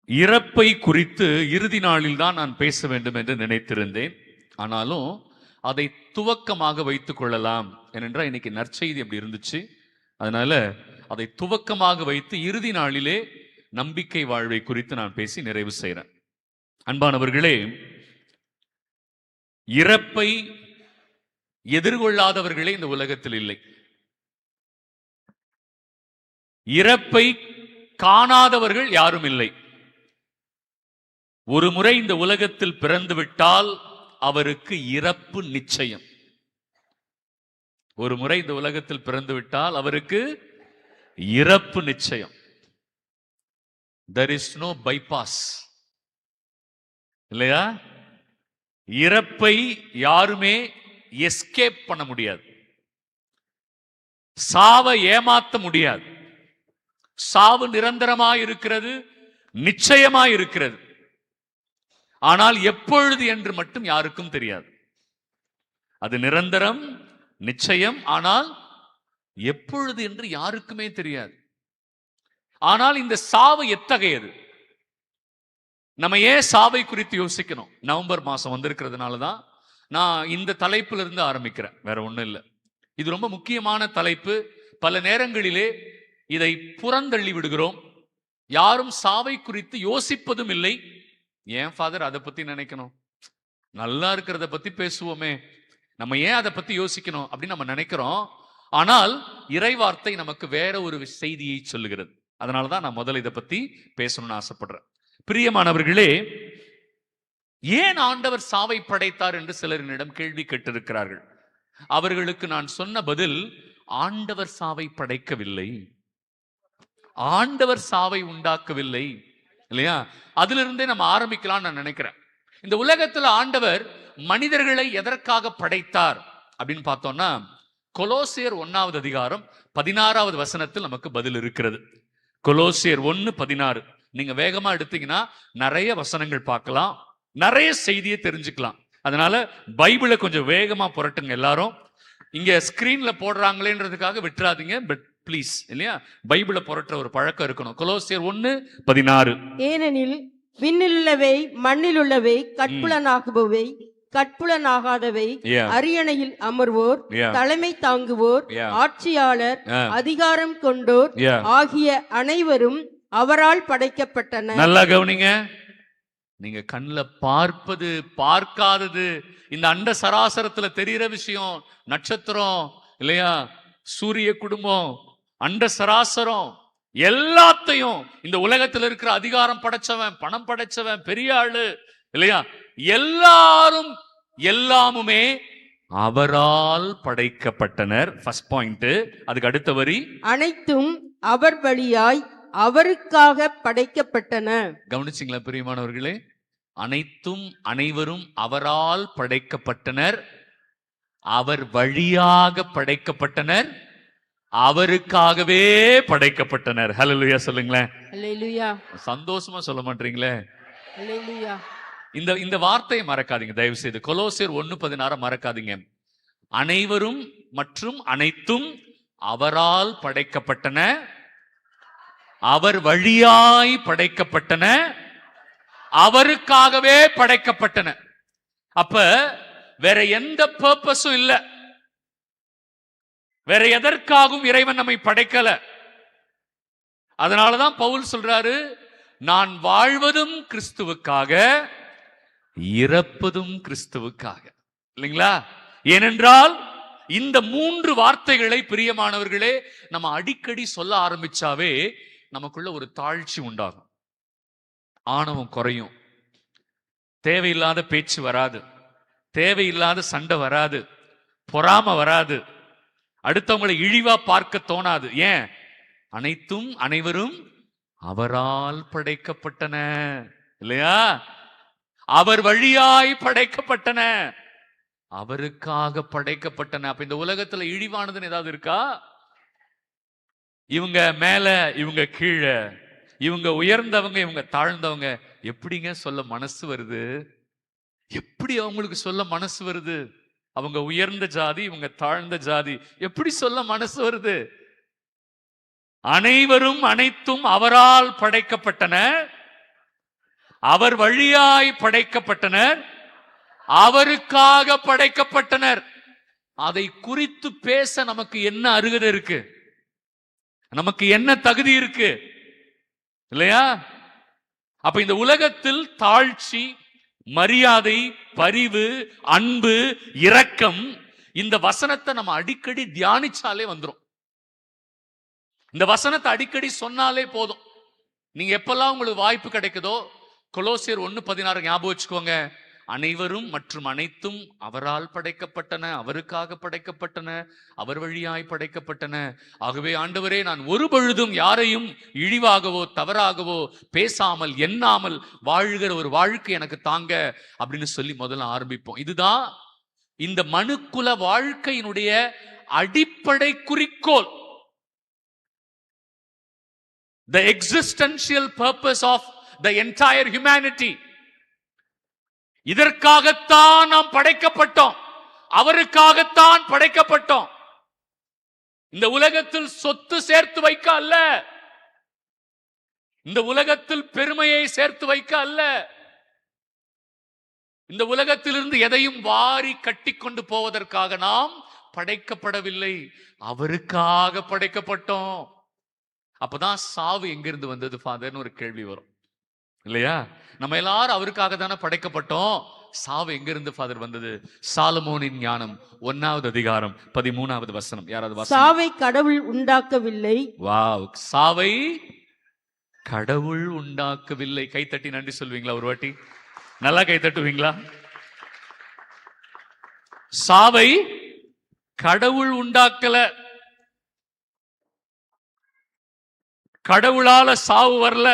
இறப்பை குறித்து இறுதி நாளில் தான் நான் பேச வேண்டும் என்று நினைத்திருந்தேன். ஆனாலும் அதை துவக்கமாக வைத்துக் கொள்ளலாம் ஏனென்றால் இன்னைக்கு நற்செய்தி அப்படி இருந்துச்சு. அதனால அதை துவக்கமாக வைத்து இறுதி நாளிலே நம்பிக்கை வாழ்வை குறித்து நான் பேசி நிறைவு செய்கிறேன். அன்பானவர்களே, இறப்பை எதிர்கொள்ளாதவர்களே இந்த உலகத்தில் இல்லை. இறப்பை காணாதவர்கள் யாரும் இல்லை. ஒரு முறை இந்த உலகத்தில் பிறந்து விட்டால் அவருக்கு இறப்பு நிச்சயம். ஒரு முறை இந்த உலகத்தில் பிறந்து விட்டால் அவருக்கு இறப்பு நிச்சயம். There is no bypass. இல்லையா? இறப்பை யாருமே எஸ்கேப் பண்ண முடியாது. சாவை ஏமாத்த முடியாது. சாவு நிரந்தரமாய் இருக்கிறது, நிச்சயமாய் இருக்கிறது. ஆனால் எப்பொழுது என்று மட்டும் யாருக்கும் தெரியாது. அது நிரந்தரம், நிச்சயம், ஆனால் எப்பொழுது என்று யாருக்குமே தெரியாது. ஆனால் இந்த சாவு எத்தகையது? நம்ம ஏன் சாவை குறித்து யோசிக்கணும்? நவம்பர் மாசம் வந்திருக்கிறதுனால தான் நான் இந்த தலைப்புல இருந்து ஆரம்பிக்கிறேன். வேற ஒண்ணும் இல்லை. இது ரொம்ப முக்கியமான தலைப்பு. பல நேரங்களிலே இதை புறந்தள்ளி விடுகிறோம். யாரும் சாவை குறித்து யோசிப்பதும் இல்லை. ஏன் ஃபாதர் அதை பத்தி நினைக்கணும்? நல்லா இருக்கிறத பத்தி பேசுவோமே, நம்ம ஏன் அதை பத்தி யோசிக்கணும் அப்படின்னு நம்ம நினைக்கிறோம். ஆனால் இறைவார்த்தை நமக்கு வேற ஒரு செய்தியை சொல்லுகிறது. அதனாலதான் நான் முதல்ல இதை பத்தி பேசணும்னு ஆசைப்படுறேன். பிரியமானவர்களே, ஏன் ஆண்டவர் சாவை படைத்தார் என்று சிலர் என்னிடம் கேள்வி கேட்டிருக்கிறார்கள். அவர்களுக்கு நான் சொன்ன பதில், ஆண்டவர் சாவை படைக்கவில்லை, ஆண்டவர் சாவை உண்டாக்கவில்லை. இல்லையா? அதுல இருந்தே நம்ம ஆரம்பிக்கலாம் நான் நினைக்கிறேன். இந்த உலகத்துல ஆண்டவர் மனிதர்களை எதற்காக படைத்தார் அப்படின்னு பார்த்தோம்னா, கொலோசியர் 1வது அதிகாரம் 16வது வசனத்தில் நமக்கு பதில் இருக்கிறது. கொலோசியர் 1:16. நீங்க வேகமா எடுத்தீங்கன்னா நிறைய வசனங்கள் பார்க்கலாம், நிறைய செய்தியை தெரிஞ்சுக்கலாம். அதனால பைபிளை கொஞ்சம் வேகமா புரட்டுங்க எல்லாரும். இங்க ஸ்கிரீன்ல போடுறாங்களேன்றதுக்காக விட்டுறாதீங்க. பட் ப்ளீஸ், இல்லையா, பைபிளை புரட்டுற ஒரு பழக்கம் இருக்கணும். கொலோசியர் 1:16. ஏனெனில் விண்ணிலுள்ளவை மண்ணிலுள்ளவை கட்புலனாகுபவை கட்புலனாகாதவை அரியணையில் அமர்வோர் தலைமை தாங்குவோர் ஆட்சியாளர் அதிகாரம் கொண்டோர் ஆகிய அனைவரும் அவரால் படைக்கப்பட்டனர். நல்லா கவனிங்க. நீங்க கண்ணுல பார்ப்பது, பார்க்காதது, இந்த அண்ட சராசரத்துல தெரிகிற விஷயம், நட்சத்திரம், இல்லையா, சூரிய குடும்பம், அண்ட சராசரம், எல்லாத்தையும், இந்த உலகத்தில் இருக்கிற அதிகாரம் படைச்சவன், பணம் படைச்சவன், பெரிய ஆளு, இல்லையா, எல்லாரும் எல்லாமுமே அவரால் படைக்கப்பட்டனர். First point. அதுக்கு அடுத்த வரி, அனைத்தும் அவர் வழியாய் அவருக்காக படைக்கப்பட்டன. கவனிச்சிங்களா பிரியமானவர்களே? அனைத்தும் அனைவரும் அவரால் படைக்கப்பட்டனர், அவர் வழியாக படைக்கப்பட்டனர், அவருக்காகவே படைக்கப்பட்டனர். ஹல்லேலூயா சொல்லுங்களேன். ஹல்லேலூயா. சந்தோஷமா சொல்ல மாட்டீங்களே? ஹல்லேலூயா. இந்த வார்த்தையை மறக்காதீங்க தயவு செய்து. கொலோசியர் 1:16 மறக்காதீங்க. அனைவரும் மற்றும் அனைத்தும் அவரால் படைக்கப்பட்டன, அவர் வழியாய் படைக்கப்பட்டன, அவருக்காகவே படைக்கப்பட்டன. அப்ப வேற எந்த பர்பஸும் இல்ல, வேற எதற்காகவும் இறைவன் நம்மை படைக்கல. அதனாலதான் பவுல் சொல்றாரு, நான் வாழ்வதும் கிறிஸ்துவுக்காக, இறப்பதும் கிறிஸ்துவுக்காக. இல்லைங்களா? ஏனென்றால் இந்த 3 வார்த்தைகளை பிரியமானவர்களே நம்ம அடிக்கடி சொல்ல ஆரம்பிச்சாவே நமக்குள்ள ஒரு தாழ்ச்சி உண்டாகும், ஆணவம் குறையும், தேவையில்லாத பேச்சு வராது, தேவையில்லாத சண்டை வராது, பொறாமை வராது, அடுத்தவங்களை இழிவா பார்க்க தோணாது. ஏன்? அனைத்தும் அனைவரும் அவரால் படைக்கப்பட்டன, இல்லையா, அவர் வழியாய் படைக்கப்பட்டன, அவருக்காக படைக்கப்பட்டன. அப்ப இந்த உலகத்துல இழிவானதுன்னு ஏதாவது இருக்கா? இவங்க மேல, இவங்க கீழே, இவங்க உயர்ந்தவங்க, இவங்க தாழ்ந்தவங்க, எப்படிங்க சொல்ல மனசு வருது? எப்படி அவங்களுக்கு சொல்ல மனசு வருது? அவங்க உயர்ந்த ஜாதி, இவங்க தாழ்ந்த ஜாதி, எப்படி சொல்ல மனசு வருது? அனைவரும் அனைத்தும் அவரால் படைக்கப்பட்டன, அவர் வழியாய் படைக்கப்பட்டனர், அவருக்காக படைக்கப்பட்டனர். அதை குறித்து பேச நமக்கு என்ன அருகதை இருக்கு? நமக்கு என்ன தகுதி இருக்கு? இல்லையா? அப்ப இந்த உலகத்தில் தாழ்ச்சி, மரியாதை, பரிவு, அன்பு, இரக்கம், இந்த வசனத்தை நம்ம அடிக்கடி தியானிச்சாலே வந்துரும். இந்த வசனத்தை அடிக்கடி சொன்னாலே போதும். நீங்க எப்பெல்லாம் உங்களுக்கு வாய்ப்பு கிடைக்குதோ, கொலோசியர் 1:16 ஞாபகம் வச்சுக்கோங்க. அனைவரும் மற்றும் அனைத்தும் அவரால் படைக்கப்பட்டன, அவருக்காக படைக்கப்பட்டன, அவர் வழியாய் படைக்கப்பட்டன. ஆகவே ஆண்டவரே, நான் ஒரு பொழுதும் யாரையும் இழிவாகவோ தவறாகவோ பேசாமல் எண்ணாமல் வாழ்கிற ஒரு வாழ்க்கை எனக்கு தாங்க அப்படின்னு சொல்லி முதல்ல ஆரம்பிப்போம். இதுதான் இந்த மனுக்குல வாழ்க்கையினுடைய அடிப்படை குறிக்கோள். The existential purpose of the entire humanity. இதற்காகத்தான் நாம் படைக்கப்பட்டோம், அவருக்காகத்தான் படைக்கப்பட்டோம். இந்த உலகத்தில் சொத்து சேர்த்து வைக்க அல்ல, இந்த உலகத்தில் பெருமையை சேர்த்து வைக்க அல்ல, இந்த உலகத்திலிருந்து எதையும் வாரி கட்டி கொண்டு போவதற்காக நாம் படைக்கப்படவில்லை, அவருக்காக படைக்கப்பட்டோம். அப்பதான் சாவு எங்கிருந்து வந்தது ஃபாதர்னு ஒரு கேள்வி வரும் இல்லையா? நம்ம எல்லாரும் அவருக்காக தானே படைக்கப்பட்டோம், சாவு எங்கிருந்து ஃபாதர் வந்தது? சாலமோனின் ஞானம் 1வது அதிகாரம் 13வது வசனம். யாராவது வாசிங்க. சாவை கடவுள் உண்டாக்கவில்லை. வாவ், சாவை கடவுள் உண்டாக்கவில்லை. கைத்தட்டி நன்றி சொல்வீங்களா? ஒரு வாட்டி நல்லா கை தட்டுவீங்களா? சாவை கடவுள் உண்டாக்கல. கடவுளால சாவு வரல,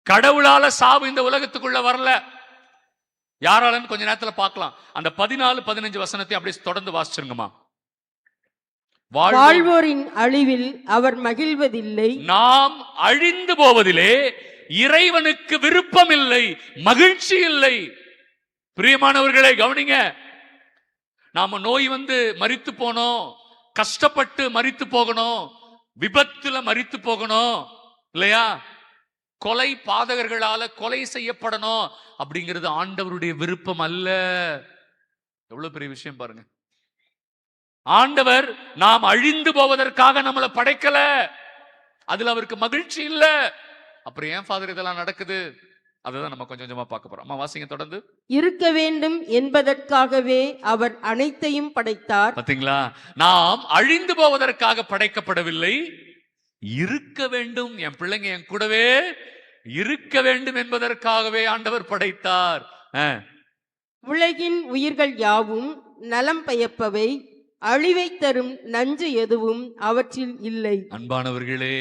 கடவுளால சாவு இந்த உலகத்துக்குள்ள வரல. யாராலன்னு கொஞ்ச நேரத்துல பார்க்கலாம். அந்த 14-15 வசனத்தை அப்படியே தொடர்ந்து வாசிச்சிருங்கம்மா. வாழ்வோரின் அழிவில் அவர் மகிழ்வதில்லை. நாம் அழிந்து போவதிலே இறைவனுக்கு விருப்பம் இல்லை, மகிழ்ச்சி இல்லை. பிரியமானவர்களை கவனிங்க. நாம நோய் வந்து மரித்து போனோம், கஷ்டப்பட்டு மரித்து போகணும், விபத்துல மரித்து போகணும் இல்லையா? கொலை பாதகர்களால கொலை செய்யப்படணும் அப்படிங்கிறது ஆண்டவருடைய விருப்பம் அல்ல. எவ்வளவு பெரிய விஷயம் பாருங்க. ஆண்டவர் நாம் அழிந்து போவதற்காக நம்மளை படைக்கல, அதுல அவருக்கு மகிழ்ச்சி இல்ல. அப்புறம் ஏன் ஃபாதர் இதெல்லாம் நடக்குது? அதுதான் நம்ம கொஞ்சம் கொஞ்சமா பார்க்க போறோம். அம்மா வாசிங்க தொடர்ந்து. இருக்க வேண்டும் என்பதற்காகவே அவர் அனைத்தையும் படைத்தார். பாத்தீங்களா? நாம் அழிந்து போவதற்காக படைக்கப்படவில்லை, இருக்க வேண்டும், என் பிள்ளைங்க என் கூடவே இருக்க வேண்டும் என்பதற்காகவே ஆண்டவர் படைத்தார். உலகின் உயிர்கள் யாவும் நலம் பயப்பவை, அழிவை தரும் நஞ்சு எதுவும் அவற்றில் இல்லை. அன்பானவர்களே,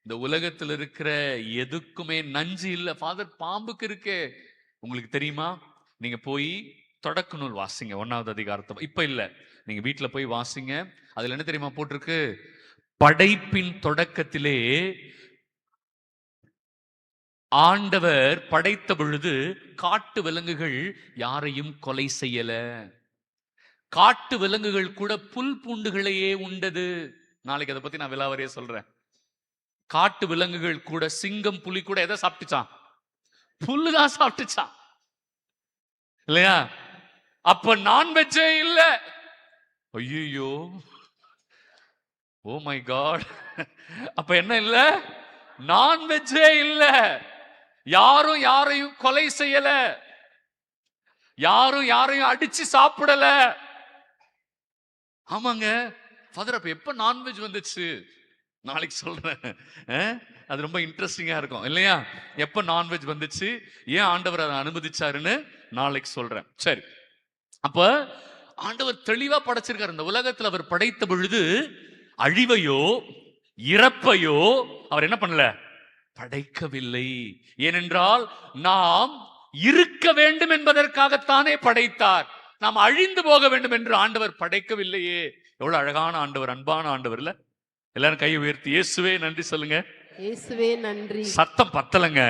இந்த உலகத்தில் இருக்கிற எதுக்குமே நஞ்சு இல்ல. ஃபாதர், பாம்புக்கு இருக்கே, உங்களுக்கு தெரியுமா? நீங்க போய் தொடக்க நூல் வாசிங்க, 1வது அதிகாரத்தை. இப்ப இல்ல, நீங்க வீட்டுல போய் வாசிங்க. அதுல என்ன தெரியுமா போட்டிருக்கு? படைப்பின் தொடக்கத்திலே ஆண்டவர் படைத்த பொழுது காட்டு விலங்குகள் யாரையும் கொலை செய்யல. காட்டு விலங்குகள் கூட புல் பூண்டுகளையே உண்டது. நாளைக்கு அதை பத்தி நான் விலாவரியா சொல்றேன். காட்டு விலங்குகள் கூட, சிங்கம் புலி கூட எதை சாப்பிட்டுச்சான்? புல்லுதான் சாப்பிட்டுச்சான் இல்லையா? அப்ப நான்வெஜ்ஜே இல்ல. ஐயோ, ஓ மை காட். அப்ப என்ன இல்ல? நான்வெஜ்ஜே இல்ல. யாரும் யாரையும் கொலை செய்யல, யாரும் யாரையும் அடிச்சு சாப்பிடல. ஆமாங்க ஃபாதர், அப்ப எப்ப நான்வெஜ் வந்துச்சு? நாளைக்கு சொல்றேன். அது ரொம்ப இன்ட்ரெஸ்டிங்கா இருக்கும் இல்லையா? எப்ப நான்வெஜ் வந்துச்சு, ஏன் ஆண்டவர் அதை அனுமதிச்சாருன்னு நாளைக்கு சொல்றேன். சரி, அப்ப ஆண்டவர் தெளிவா படைச்சிருக்காரு. இந்த உலகத்துல அவர் படைத்த பொழுது அழிவையோ இறப்பையோ அவர் என்ன பண்ணல? படைக்கவில்லை. ஏனென்றால் நாம் இருக்க வேண்டும் என்பதற்காகத்தானே படைத்தார். நாம் அழிந்து போக வேண்டும் என்று ஆண்டவர் படைக்கவில்லையே. எவ்வளவு அழகான ஆண்டவர், அன்பான ஆண்டவர் இல்ல? எல்லாரும் கையை உயர்த்தி இயேசுவே நன்றி சொல்லுங்க. இயேசுவே நன்றி. சத்தம் பத்தலங்க.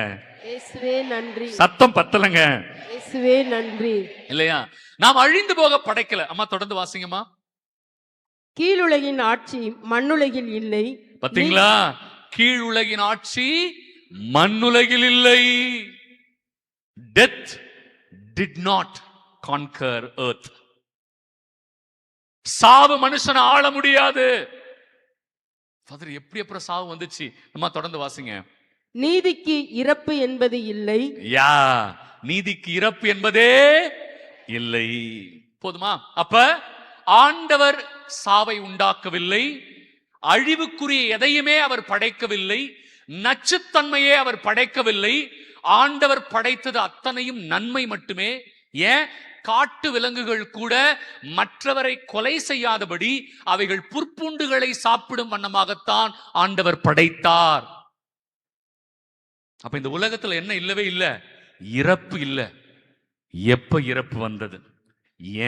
இயேசுவே நன்றி. சத்தம் பத்தலங்க. இயேசுவே நன்றி. இல்லையா? நாம் அழிந்து போக படைக்கல. அம்மா தொடர்ந்து வாசிங்கம்மா. கீழுலகின் ஆட்சி மண்ணுலகில் இல்லை. பாத்தீங்களா? கீழ் உலகின் ஆட்சி மண்ணுலகில் இல்லை. Death did not conquer earth. சாவு மனுஷனை ஆள முடியாது. ஃபாதர், எப்படி அப்புறம் சாவு வந்துச்சு? நம்ம தொடர்ந்து வாசிங்க. நீதிக்கு இறப்பு என்பது இல்லை. யா, நீதிக்கு இறப்பு என்பதே இல்லை. போதுமா? அப்ப ஆண்டவர் சாவை உண்டாக்கவில்லை, அழிவுக்குரிய எதையுமே அவர் படைக்கவில்லை, நச்சுத்தன்மையே அவர் படைக்கவில்லை. ஆண்டவர் படைத்தது அத்தனையும் நன்மை மட்டுமே. ஏன்? காட்டு விலங்குகள் கூட மற்றவரை கொலை செய்யாதபடி அவைகள் புற்பூண்டுகளை சாப்பிடும் வண்ணமாகத்தான் ஆண்டவர் படைத்தார். அப்ப இந்த உலகத்துல என்ன இல்லவே இல்லை? இறப்பு இல்லை. எப்ப இறப்பு வந்தது?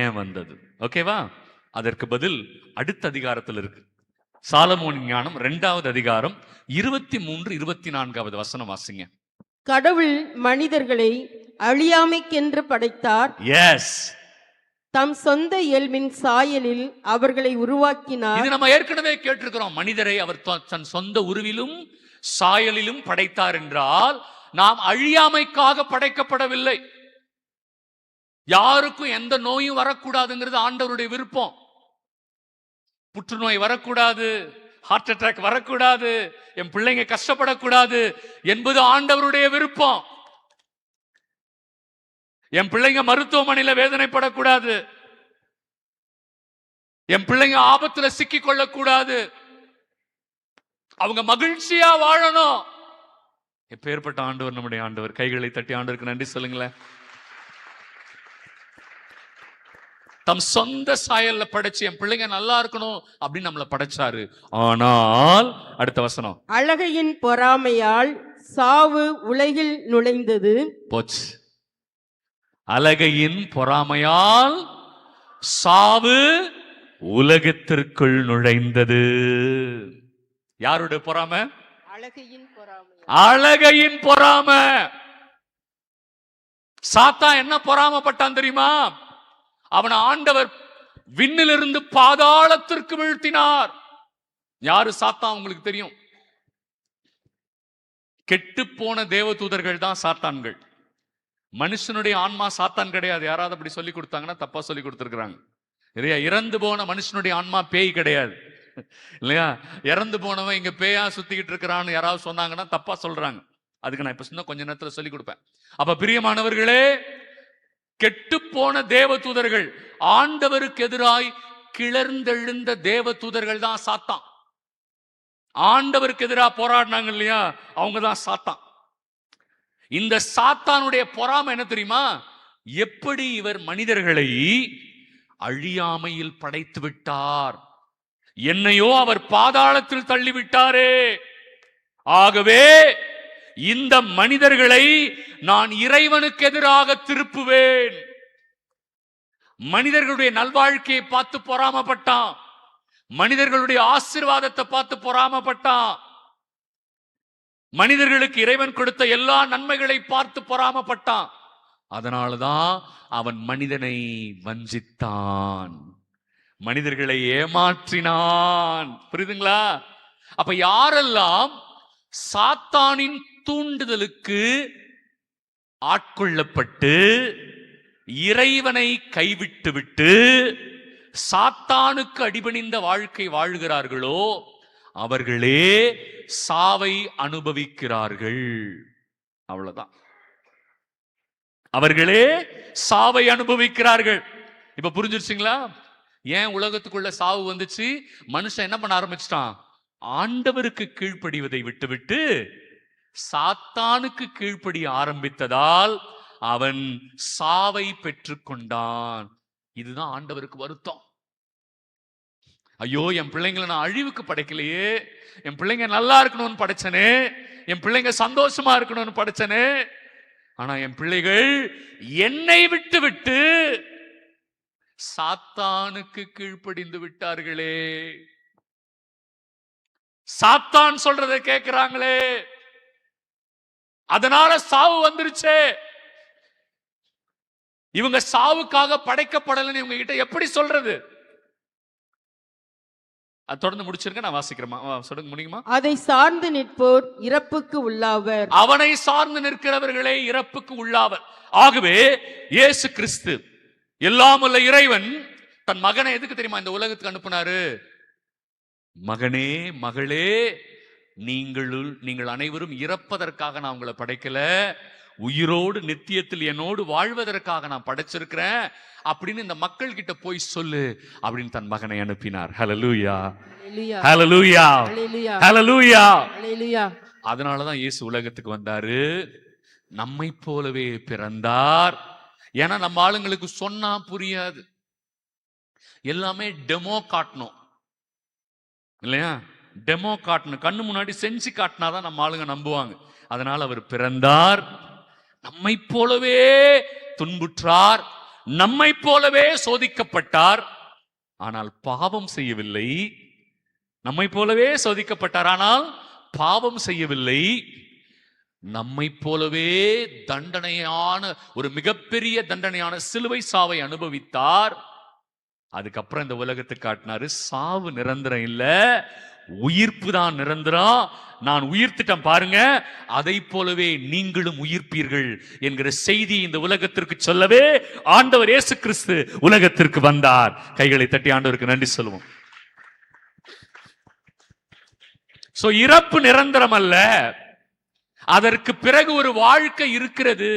ஏன் வந்தது? ஓகேவா? அதற்கு பதில் அடுத்த அதிகாரத்தில் இருக்கு. சாலமோன் ஞானம் 2வது அதிகாரம் 23, 24வது வசனம் வாசிங்க. கடவுள் மனிதர்களை அழியாமைக்கென்று படைத்தார். எஸ், தம் சொந்த இயல்பின் சாயலில் அவர்களை உருவாக்கினார். இது நம்ம ஏற்கனவே கேட்டிருக்கிறோம். மனிதரை அவர் தன் சொந்த உருவிலும் சாயலிலும் படைத்தார் என்றால் நாம் அழியாமைக்காக படைக்கப்படவில்லை. யாருக்கும் எந்த நோயும் வரக்கூடாதுங்கிறது ஆண்டவருடைய விருப்பம். புற்றுநோய் வரக்கூடாது, ஹார்ட் அட்டாக் வரக்கூடாது, என் பிள்ளைங்க கஷ்டப்படக்கூடாது என்பது ஆண்டவருடைய விருப்பம். என் பிள்ளைங்க மருத்துவமனையில வேதனைப்படக்கூடாது, என் பிள்ளைங்க ஆபத்துல சிக்கிக் கொள்ளக்கூடாது, அவங்க மகிழ்ச்சியா வாழணும். எப்பேற்பட்ட ஆண்டவர் நம்முடைய ஆண்டவர்! கைகளை தட்டி ஆண்டவருக்கு நன்றி சொல்லுங்களேன். தம் சொந்த சாயல்ல படைச்சு என் பிள்ளைங்க நல்லா இருக்கணும் அப்படின்னு நம்மளை படைச்சாரு. ஆனால் அடுத்த வசனம், அழகையின் பொறாமையால் சாவு உலகில் நுழைந்தது. போச்சு. அழகையின் பொறாமையால் சாவு உலகத்திற்குள் நுழைந்தது. யாருடைய பொறாமை? அழகையின் பொறாமை. அழகையின் பொறாமை. சாத்தான் என்ன பொறாமப்பட்டான் தெரியுமா? அவனை ஆண்டவர் விண்ணிலிருந்து பாதாளத்திற்கு வீழ்த்தினார். யாரு சாத்தான்? உங்களுக்கு தெரியும். கெட்டுப்போன தேவதூதர்கள் தான் சாத்தான்கள். மனுஷனுடைய ஆன்மா சாத்தான் கிடையாது. யாராவது அப்படி சொல்லி கொடுத்தாங்கன்னா தப்பா சொல்லி கொடுத்துருக்காங்க. இல்லையா? இறந்து போன மனுஷனுடைய ஆன்மா பேய் கிடையாது. இல்லையா? இறந்து போனவன் இங்க பேயா சுத்திக்கிட்டு இருக்கிறான்னு யாராவது சொன்னாங்கன்னா தப்பா சொல்றாங்க. அதுக்கு நான் இப்ப சொன்ன கொஞ்ச நேரத்துல சொல்லி கொடுப்பேன். அப்ப பிரியமானவர்களே, கெட்டுப்போன தேவதூதர்கள், ஆண்டவருக்கு எதிராய் கிளர்ந்தெழுந்த தேவதூதர்கள் தான் சாத்தான். ஆண்டவருக்கு எதிராக போராடினாங்க இல்லையா, அவங்க தான் சாத்தான். இந்த சாத்தானுடைய பொறாமை என்ன தெரியுமா? எப்படி இவர் மனிதர்களை அழியாமையில் படைத்து விட்டார், என்னையோ அவர் பாதாளத்தில் தள்ளிவிட்டாரே, ஆகவே இந்த மனிதர்களை நான் இறைவனுக்கு எதிராக திருப்புவேன். மனிதர்களுடைய நல்வாழ்க்கையை பார்த்து பொறாமப்பட்டான், மனிதர்களுடைய ஆசீர்வாதத்தை பார்த்து பொறாமப்பட்டான், மனிதர்களுக்கு இறைவன் கொடுத்த எல்லா நன்மைகளை பார்த்து பொறாமப்பட்டான். அதனாலதான் அவன் மனிதனை வஞ்சித்தான், மனிதர்களை ஏமாற்றினான். புரியுதுங்களா? அப்ப யாரெல்லாம் சாத்தானின் தூண்டுதலுக்கு ஆட்கொள்ளப்பட்டு இறைவனை கைவிட்டு விட்டு சாத்தானுக்கு அடிபணிந்த வாழ்க்கை வாழ்கிறார்களோ அவர்களே சாவை அனுபவிக்கிறார்கள். அவ்வளவுதான், அவர்களே சாவை அனுபவிக்கிறார்கள். இப்ப புரிஞ்சிருச்சுங்களா ஏன் உலகத்துக்குள்ள சாவு வந்துச்சு? மனுஷன் என்ன பண்ண ஆரம்பிச்சிட்டான்? ஆண்டவருக்கு கீழ்ப்படிவதை விட்டுவிட்டு சாத்தானுக்கு கீழ்ப்படிய ஆரம்பித்ததால் அவன் சாவை பெற்றுக்கொண்டான். இதுதான் ஆண்டவருக்கு வருத்தம். ஐயோ, என் பிள்ளைங்களை நான் அழிவுக்கு படைக்கலையே, என் பிள்ளைங்க நல்லா இருக்கணும்னு படைச்சனே, என் பிள்ளைங்க சந்தோஷமா இருக்கணும்னு படைச்சனே, ஆனா என் பிள்ளைகள் என்னை விட்டு விட்டு சாத்தானுக்கு கீழ்ப்படிந்து விட்டார்களே, சாத்தான் சொல்றதை கேட்கிறாங்களே, அதனால சாவு வந்துருச்சே. இவங்க சாவுக்காக படைக்கப்படலன்னு இவங்க கிட்ட எப்படி சொல்றது? தொடர்ந்து முடிச்சிருங்க, நான் வாசிக்கிறேன். சொல்லுங்க, முடியுமா? அதை சார்ந்து நிற்போர் இறப்புக்கு உள்ளாவர். அவனை சார்ந்து நிற்கிறவர்களே இறப்புக்கு உள்ளாவர். ஆகவே இயேசு கிறிஸ்து எல்லாம் உள்ள இறைவன் தன் மகனை எதுக்கு தெரியுமா இந்த உலகத்துக்கு அனுப்பினாரு? மகனே, மகளே, நீங்கள் அனைவரும் இறப்பதற்காக நான் உங்களை படைக்கல, உயிரோடு நித்தியத்தில் என்னோடு வாழ்வதற்காக நான் படைச்சிருக்கிறேன் அப்படின்னு இந்த மக்கள் கிட்ட போய் சொல்லு அப்படின்னு தன் மகனை அனுப்பினார். ஹல்லேலூயா, ஹல்லேலூயா, ஹல்லேலூயா, ஹல்லேலூயா. அதனாலதான் இயேசு உலகத்துக்கு வந்தாரு, நம்மை போலவே பிறந்தார். ஏன்னா நம்ம ஆளுங்களுக்கு சொன்னா புரியாது, எல்லாமே டெமோ காட்டணும் இல்லையா? டெமோ காட்டணும், கண்ணு முன்னாடி செஞ்சு காட்டினாதான் நம்ம ஆளுங்க நம்புவாங்க. அதனால அவர் பிறந்தார், நம்மை போலவே துன்புற்றார், நம்மை போலவே சோதிக்கப்பட்டார், ஆனால் பாவம் செய்யவில்லை. நம்மை போலவே சோதிக்கப்பட்டார், ஆனால் பாவம் செய்யவில்லை. நம்மை போலவே தண்டனையான ஒரு மிகப்பெரிய தண்டனையான சிலுவை சாவை அனுபவித்தார். அதுக்கப்புறம் இந்த உலகத்துக்கு காட்டினாரு, சாவு நிரந்தரம் இல்ல, உயிர்ப்பு தான் நிரந்தரம். நான் உயிர்த்திட்டம் பாருங்க, அதை போலவே நீங்களும் உயிர்ப்பீர்கள் என்கிற செய்தி இந்த உலகத்திற்கு சொல்லவே ஆண்டவர் இயேசு கிறிஸ்து உலகத்திற்கு வந்தார். கைகளை தட்டி ஆண்டவருக்கு நன்றி சொல்லுவோம். சோ இறப்பு நிரந்தரம் அல்ல, அதற்கு பிறகு ஒரு வாழ்க்கை இருக்கிறது.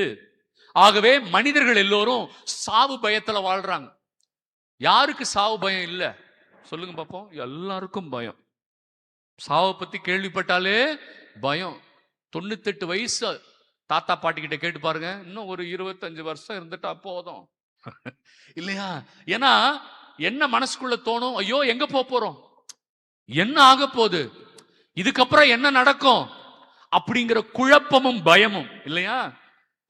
ஆகவே மனிதர்கள் எல்லோரும் சாவு பயத்துல வாழ்றாங்க. யாருக்கு சாவு பயம் இல்ல சொல்லுங்க பாப்போம்? எல்லாருக்கும் பயம். சாவை பத்தி கேள்விப்பட்டாலே பயம். 98 வயசு தாத்தா பாட்டி கிட்ட கேட்டு பாருங்க, இன்னும் ஒரு 25 வருஷம் இருந்துட்டா போதும் இல்லையா? ஏன்னா என்ன மனசுக்குள்ள தோணும்? ஐயோ எங்க போறோம், என்ன ஆக போகுது, இதுக்கப்புறம் என்ன நடக்கும் அப்படிங்கிற குழப்பமும் பயமும் இல்லையா?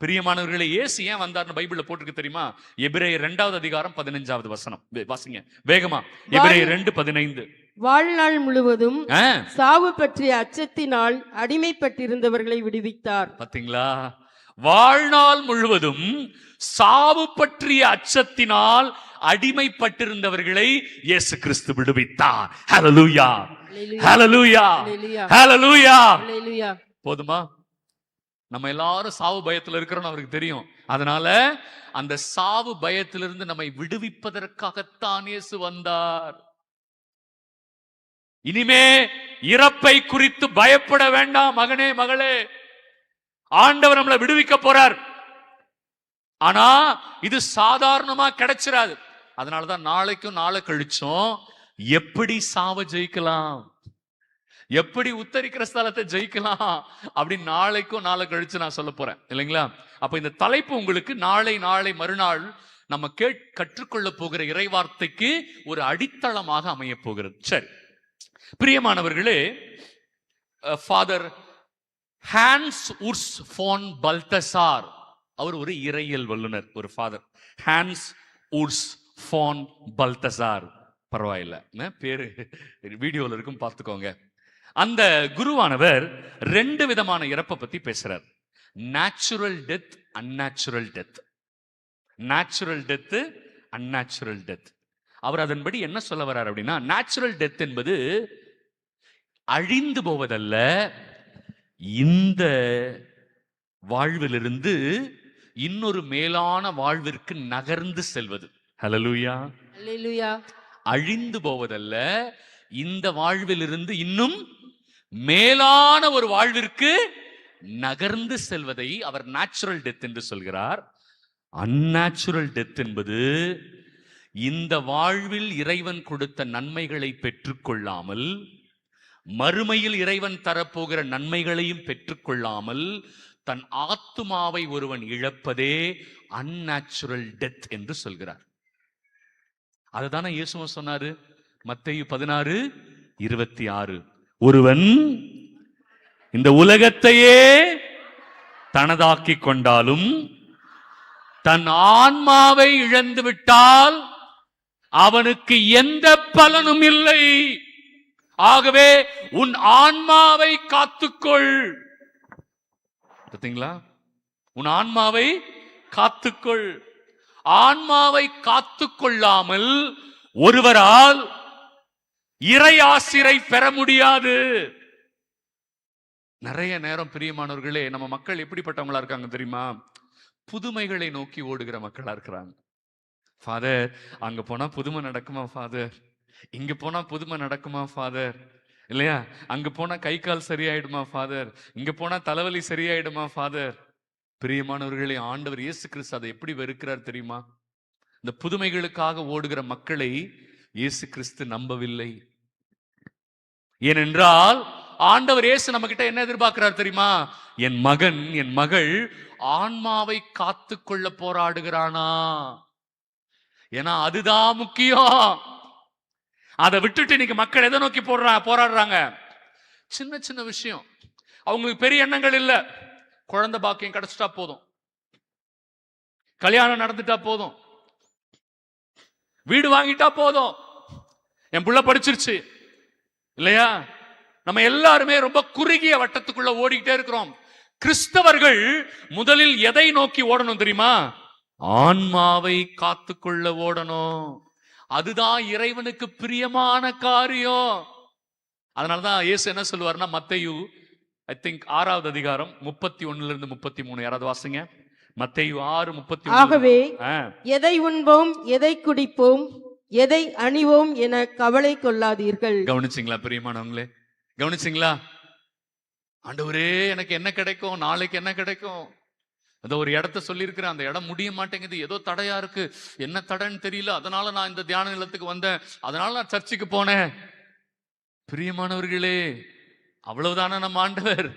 பிரியமானவர்களே, இயேசு ஏன் வந்தார்னு பைபிள்ல போட்டிருக்கு தெரியுமா? எபிரேயர் 2வது அதிகாரம் 15வது வசனம் வாசிங்க வேகமா. எபிரேயர் 2:15. வாழ்நாள் முழுவதும் சாவு பற்றிய அச்சத்தினால் அடிமைப்பட்டிருந்தவர்களை விடுவித்தார். பாத்தீங்களா? வாழ்நாள் முழுவதும் சாவு பற்றிய அச்சத்தினால் அடிமைப்பட்டிருந்தவர்களை இயேசு கிறிஸ்து விடுவித்தார். ஹல்லேலூயா, ஹல்லேலூயா, ஹல்லேலூயா. போதுமா? நம்ம எல்லாரும் சாவு பயத்துல இருக்கிறோம்னு அவருக்கு தெரியும். அதனால அந்த சாவு பயத்திலிருந்து நம்மை விடுவிப்பதற்காகத்தான் இயேசு வந்தார். இனிமே இறப்பை குறித்து பயப்பட வேண்டாம் மகனே, மகளே. ஆண்டவர் நம்மளை விடுவிக்க போறார். ஆனா இது சாதாரணமா கிடைச்சிராது. அதனாலதான் நாளைக்கும் நாளை கழிச்சும் எப்படி சாவ ஜெயிக்கலாம், எப்படி உத்தரிக்கிற ஸ்தலத்தை ஜெயிக்கலாம் அப்படின்னு நாளைக்கும் நாளை கழிச்சு நான் சொல்ல போறேன் இல்லைங்களா? அப்ப இந்த தலைப்பு உங்களுக்கு நாளை மறுநாள் நம்ம கற்றுக்கொள்ள போகிற இறைவார்த்தைக்கு ஒரு அடித்தளமாக அமைய போகிறது. சரி, பிரியமானவர்களே, Father Hans Urs von Balthasar, அவர் ஒரு இறையியல் வல்லுனர். ஒரு Father Hans Urs von Balthasar, பரவாயில்ல பேரு வீடியோல இருக்கும் பார்த்துக்கோங்க. அந்த குருவானவர் 2 விதமான இறப்பை பத்தி பேசுறார். Natural death, unnatural death. Natural death, unnatural death. அவர் அதன்படி என்ன சொல்ல வர்றார் அப்படின்னா, நேச்சுரல் டெத் என்பது அழிந்து போவதல்ல, இந்த வாழ்விலிருந்து இன்னொரு மேலான வாழ்விற்கு நகர்ந்து செல்வது. ஹல்லேலூயா, ஹல்லேலூயா. அழிந்து போவதல்ல, இந்த வாழ்விலிருந்து இன்னும் மேலான ஒரு வாழ்விற்கு நகர்ந்து செல்வதை அவர் நேச்சுரல் டெத் என்று சொல்கிறார். அன்நேச்சுரல் டெத் என்பது இந்த வாழ்வில் இறைவன் கொடுத்த நன்மைகளை பெற்றுக்கொள்ளாமல், மறுமையில் இறைவன் தரப்போகிற நன்மைகளையும் பெற்றுக்கொள்ளாமல் தன் ஆத்துமாவை ஒருவன் இழப்பதே அன்நேச்சுரல் டெத் என்று சொல்கிறார். அதுதானே இயேசுவும் சொன்னாரு மத்தேயு 16:26. ஒருவன் இந்த உலகத்தையே தனதாக்கி கொண்டாலும் தன் ஆன்மாவை இழந்து விட்டால் அவனுக்கு எந்த பலனும் இல்லை. ஆகவே உன் ஆன்மாவை காத்துக்கொள். பார்த்தீங்களா? உன் ஆன்மாவை காத்துக்கொள். ஆன்மாவை காத்துக்கொள்ளாமல் ஒருவரால் இறை ஆசிரை பெற முடியாது. நிறைய நேரம் பிரியமானவர்களே, நம்ம மக்கள் எப்படிப்பட்டவங்களா இருக்காங்க தெரியுமா? புதுமைகளை நோக்கி ஓடுகிற மக்களா இருக்கிறாங்க. ஃபாதர், அங்க போனா புதுமை நடக்குமா ஃபாதர்? இங்க போனா புதுமை நடக்குமா ஃபாதர்? இல்லையா? அங்க போனா கை கால் சரியாயிடுமா ஃபாதர்? இங்க போனா தலைவலி சரியாயிடுமா ஃபாதர்? பிரியமானவர்களே, ஆண்டவர் இயேசு கிறிஸ்து அதை எப்படி வெறுக்கிறார் தெரியுமா? இந்த புதுமைகளுக்காக ஓடுகிற மக்களை இயேசு கிறிஸ்து நம்பவில்லை. ஏனென்றால் ஆண்டவர் இயேசு நம்ம கிட்ட என்ன எதிர்பார்க்கிறார் தெரியுமா? என் மகன், என் மகள் ஆன்மாவை காத்து கொள்ள போராடுகிறானா? ஏன்னா அதுதான் முக்கியம். அதை விட்டுட்டு இன்னைக்கு மக்கள் எதை நோக்கி போராடுறாங்க? சின்ன சின்ன விஷயம். அவங்களுக்கு பெரிய எண்ணங்கள் இல்ல. குழந்தை பாக்கியம் கிடைச்சிட்டா போதும், கல்யாணம் நடந்துட்டா போதும், வீடு வாங்கிட்டா போதும், என் புள்ள படிச்சிருச்சு, இல்லையா? நம்ம எல்லாருமே ரொம்ப குறுகிய வட்டத்துக்குள்ள ஓடிக்கிட்டே இருக்கிறோம். கிறிஸ்தவர்கள் முதலில் எதை நோக்கி ஓடணும் தெரியுமா? ஆன்மாவை காத்துக்கொள்ள ஓடணும். அதுதான் இறைவனுக்கு பிரியமான காரியம். அதனாலதான் இயேசு என்ன சொல்லுவார்னா, மத்தேயு ஐ திங்க் 6வது அதிகாரம் 31 - 33 யாராவது வாசிங்க. மத்தேயு 6:31. ஆகவே எதை உண்போம், எதை குடிப்போம், எதை அணிவோம் என கவலை கொள்ளாதீர்கள். கவனிச்சிங்களா பிரியமானவங்களே? கவனிச்சிங்களா? ஆண்டவரே, எனக்கு என்ன கிடைக்கும், நாளைக்கு என்ன கிடைக்கும்? அந்த ஒரு இடத்த சொல்லியிருக்கிறேன், அந்த இடம் முடிய மாட்டேங்குது, ஏதோ தடையா இருக்கு, என்ன தடைன்னு தெரியல, அதனால நான் இந்த தியான நிலத்துக்கு வந்தேன், அதனால நான் சர்ச்சுக்கு போனேன். பிரியமானவர்களே, அவ்வளவுதான நம்ம ஆண்டவர்?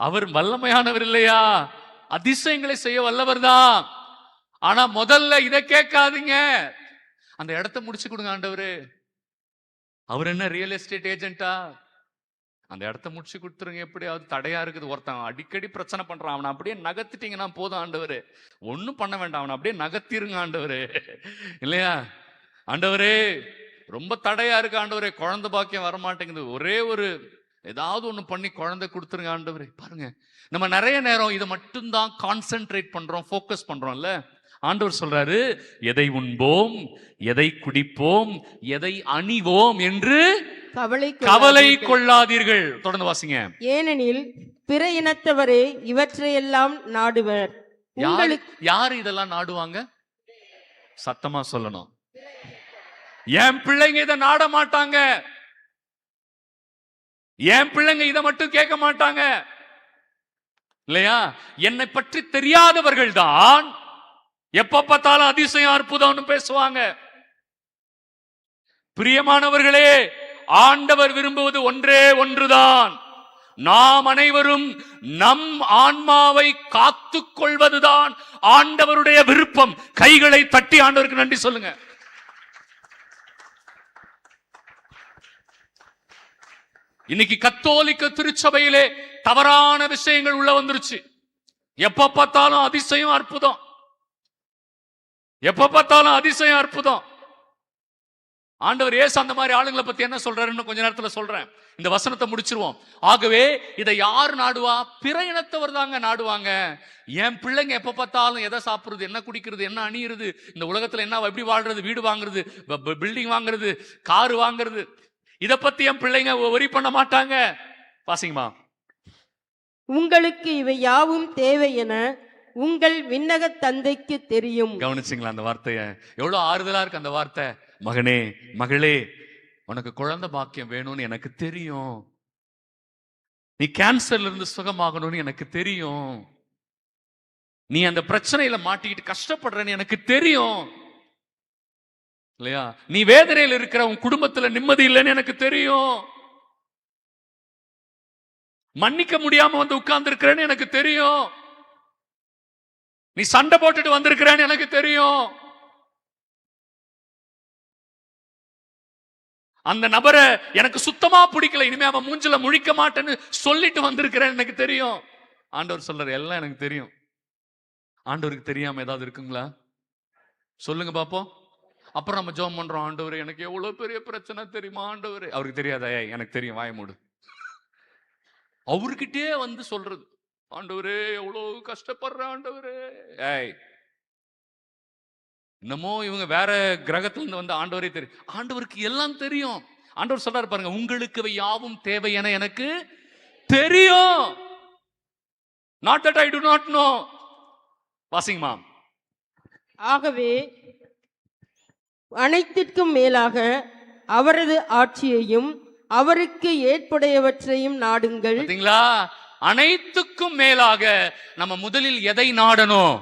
அவர் வல்லமையானவர் இல்லையா? அதிசயங்களை செய்ய வல்லவர் தான். ஆனா முதல்ல இதை கேட்காதீங்க, அந்த இடத்த முடிச்சு கொடுங்க ஆண்டவரே. அவர் என்ன ரியல் எஸ்டேட் ஏஜென்ட்டா? அந்த இடத்த முடிச்சு கொடுத்துருங்க. எப்படியாவது தடையா இருக்குது, ஒருத்தன் அடிக்கடி பிரச்சனை பண்றான், அவனை அப்படியே நகர்த்திட்டீங்கன்னா போதும் ஆண்டவரே, ஒன்னும் பண்ண வேண்டாம், அவனை அப்படியே நகர்த்திருங்க ஆண்டவரே, இல்லையா? ஆண்டவரே, ரொம்ப தடையா இருக்கு ஆண்டவரே, குழந்தை பாக்கியம் வரமாட்டேங்குது, ஒரே ஒரு ஏதாவது ஒண்ணு பண்ணி குழந்தை கொடுத்துருங்க ஆண்டவரே. பாருங்க, நம்ம நிறைய நேரம் இதை மட்டும்தான் கான்சென்ட்ரேட் பண்றோம், ஃபோக்கஸ் பண்றோம்ல. ஆண்டவர் சொல்றாரு, எதை உண்போம், எதை குடிப்போம், எதை அணிவோம் என்று கவலை கொள்ளாதீர்கள். தொடர்ந்து வாசிங்க. ஏனெனில் பிற இனத்தவரே இவற்றையெல்லாம் நாடுவர். யாரு இதெல்லாம் நாடுவாங்க? சத்தமா சொல்லணும். என் பிள்ளைங்க இதை நாட மாட்டாங்க, என் பிள்ளைங்க இதை மட்டும் கேட்க மாட்டாங்க, இல்லையா? என்னை பற்றி தெரியாதவர்கள் தான் எப்ப பார்த்தாலும் அதிசயம் அற்புதம்னு பேசுவாங்க. பிரியமானவர்களே, ஆண்டவர் விரும்புவது ஒன்றே ஒன்றுதான். நாம் அனைவரும் நம் ஆன்மாவை காத்துக் கொள்வதுதான் ஆண்டவருடைய விருப்பம். கைகளை தட்டி ஆண்டவருக்கு நன்றி சொல்லுங்க. இன்னைக்கு கத்தோலிக்க திருச்சபையிலே தவறான விஷயங்கள் உள்ள வந்துருச்சு. எப்ப பார்த்தாலும் அதிசயம் அற்புதம், எப்ப பார்த்தாலும் அதிசயம் அற்புதம். ஆண்டவர் இயேசு அந்த மாதிரி ஆளுங்களை பத்தி என்ன சொல்றாருன்னு கொஞ்ச நேரத்துல சொல்றேன். இந்த வசனத்தை முடிச்சிருவோம். ஆகவே இதை யார் நாடுவா? பிற இனத்தவர் தாங்க நாடுவாங்க. என் பிள்ளைங்க எப்ப பார்த்தாலும் எதை சாப்பிடுறது, என்ன குடிக்கிறது, என்ன அணியிறது, இந்த உலகத்துல என்ன எப்படி வாழ்றது, வீடு வாங்குறது, பில்டிங் வாங்குறது, காரு வாங்குறது, இதை பத்தி என் பிள்ளைங்க ஒரி பண்ண மாட்டாங்க. வாசிங்கம்மா. உங்களுக்கு இவை யாவும் தேவை என உங்கள் விண்ணக தந்தைக்கு தெரியும். கவனிச்சிங்களா அந்த வார்த்தைய? எவ்வளவு ஆறுதலா இருக்கு அந்த வார்த்தை. மகனே, மகளே, உனக்கு குழந்தை பாக்கியம் வேணும்னு எனக்கு தெரியும், நீ கேன்சர்ல இருந்து சுகமாகணும்னு எனக்கு தெரியும், நீ அந்த பிரச்சனையில மாட்டிக்கிட்டு கஷ்டப்படுறன்னு எனக்கு தெரியும், இல்லையா? நீ வேதனையில் இருக்கிற, உன் குடும்பத்துல நிம்மதி இல்லைன்னு எனக்கு தெரியும், மன்னிக்க முடியாம வந்து உட்கார்ந்து இருக்கிறேன்னு எனக்கு தெரியும், நீ சண்டை போட்டுட்டு வந்திருக்கிறேன்னு எனக்கு தெரியும், அந்த நபரை எனக்கு சுத்தமா பிடிக்கல, இனிமே அவன் மூஞ்சில முழிக்க மாட்டேன்னு சொல்லிட்டு வந்திருக்கிறேன்னு எனக்கு தெரியும். ஆண்டவர் சொல்றாரு, எல்லாம் எனக்கு தெரியும். ஆண்டவருக்கு தெரியாம ஏதாவது இருக்குங்களா? சொல்லுங்க பாப்போம். அப்புறம் நம்ம ஜெபம் பண்றோம், ஆண்டவரே எனக்கு எவ்வளவு பெரிய பிரச்சனை தெரியுமா ஆண்டவரே. அவருக்கு தெரியாதா? எனக்கு தெரியும், வாய மூடு. அவர்கிட்டே வந்து சொல்றது, ஆண்டவரே எவ்வளவு கஷ்டப்படுற ஆண்டவரே. இன்னமும் இவங்க வேற கிரகத்துல இருந்து வந்து ஆண்டவரே தெரியும். ஆண்டவருக்கு எல்லாம் தெரியும். ஆண்டவர் சொல்றாரு பாருங்க, உங்களுக்கு இவை யாவும் தேவை என எனக்கு தெரியும். Not that I do not know. வாசிங்கம்மா. ஆகவே அனைத்திற்கும் மேலாக அவரது ஆட்சியையும் அவருக்கு ஏற்புடையவற்றையும் நாடுங்கள். பாத்தீங்களா? அனைத்துக்கும் மேலாக நம்ம முதலில் எதை நாடணும்?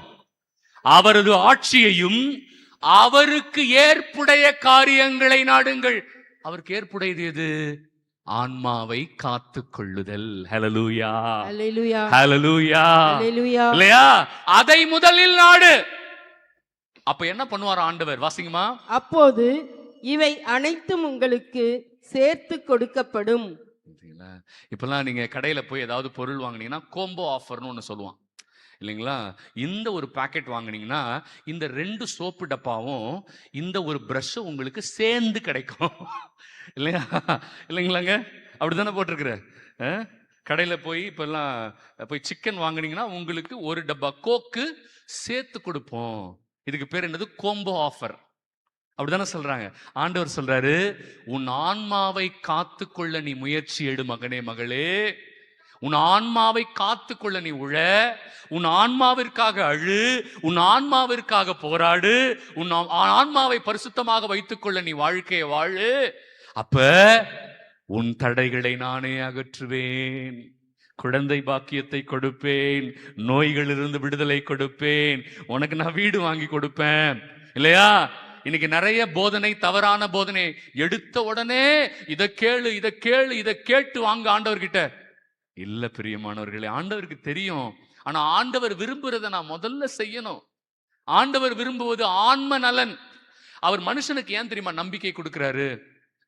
அவரது ஆட்சியையும் அவருக்கு ஏற்புடைய காரியங்களை நாடுங்கள். அவருக்கு ஏற்புடையது எது? ஆன்மாவை காத்துக் கொள்ளுதல். ஹல்லேலூயா, அல்லேலூயா, ஹல்லேலூயா, அல்லேலூயா. இல்லையா? அதை முதலில் நாடு. அப்ப என்ன பண்ணுவார் ஆண்டவர்? வாசிங்கம்மா. அப்போது இவை அனைத்தும் உங்களுக்கு சேர்த்து கொடுக்கப்படும். இப்பெல்லாம் நீங்க கடையில போய் ஏதாவது பொருள் வாங்குனீங்கன்னா கோம்போ ஆஃபர்னு ஒன்று சொல்லுவான் இல்லைங்களா? இந்த ஒரு பாக்கெட் வாங்குனீங்கன்னா இந்த 2 சோப்பு டப்பாவும் இந்த ஒரு பிரஷும் உங்களுக்கு சேர்ந்து கிடைக்கும் இல்லையா? இல்லைங்களாங்க? அப்படித்தானே போட்டிருக்கிற. கடையில் போய் இப்பெல்லாம் போய் சிக்கன் வாங்குனீங்கன்னா உங்களுக்கு ஒரு டப்பா கோக்கு சேர்த்து கொடுப்போம். இதுக்கு பேர் என்னது? Combo offer. அப்படிதானே சொல்றாங்க. ஆண்டவர் சொல்றாரு, உன் ஆன்மாவை காத்துக்கொள்ள நீ முயற்சி எடு மகனே, மகளே. உன் ஆன்மாவை காத்துக்கொள்ள நீ உழ, உன் ஆன்மாவிற்காக அழு, உன் ஆன்மாவிற்காக போராடு, உன் ஆன்மாவை பரிசுத்தமாக வைத்துக்கொள்ள நீ வாழ்க்கையை வாழு. அப்ப உன் தடைகளை நானே அகற்றுவேன், குழந்தை பாக்கியத்தை கொடுப்பேன், நோய்களிலிருந்து விடுதலை கொடுப்பேன், உனக்கு நான் வீடு வாங்கி கொடுப்பேன். இல்லையா? இன்னைக்கு நிறைய போதனை, தவறான போதனை. எடுத்த உடனே இதை கேளு, இதை கேளு, இதை கேட்டு வாங்க ஆண்டவர்கிட்ட. இல்ல பிரியமானவர்களே, ஆண்டவருக்கு தெரியும். ஆனா ஆண்டவர் விரும்புறதை நான் முதல்ல செய்யணும். ஆண்டவர் விரும்புவது ஆன்ம நலன். அவர் மனுஷனுக்கு ஏன் தெரியுமா நம்பிக்கை கொடுக்கிறாரு?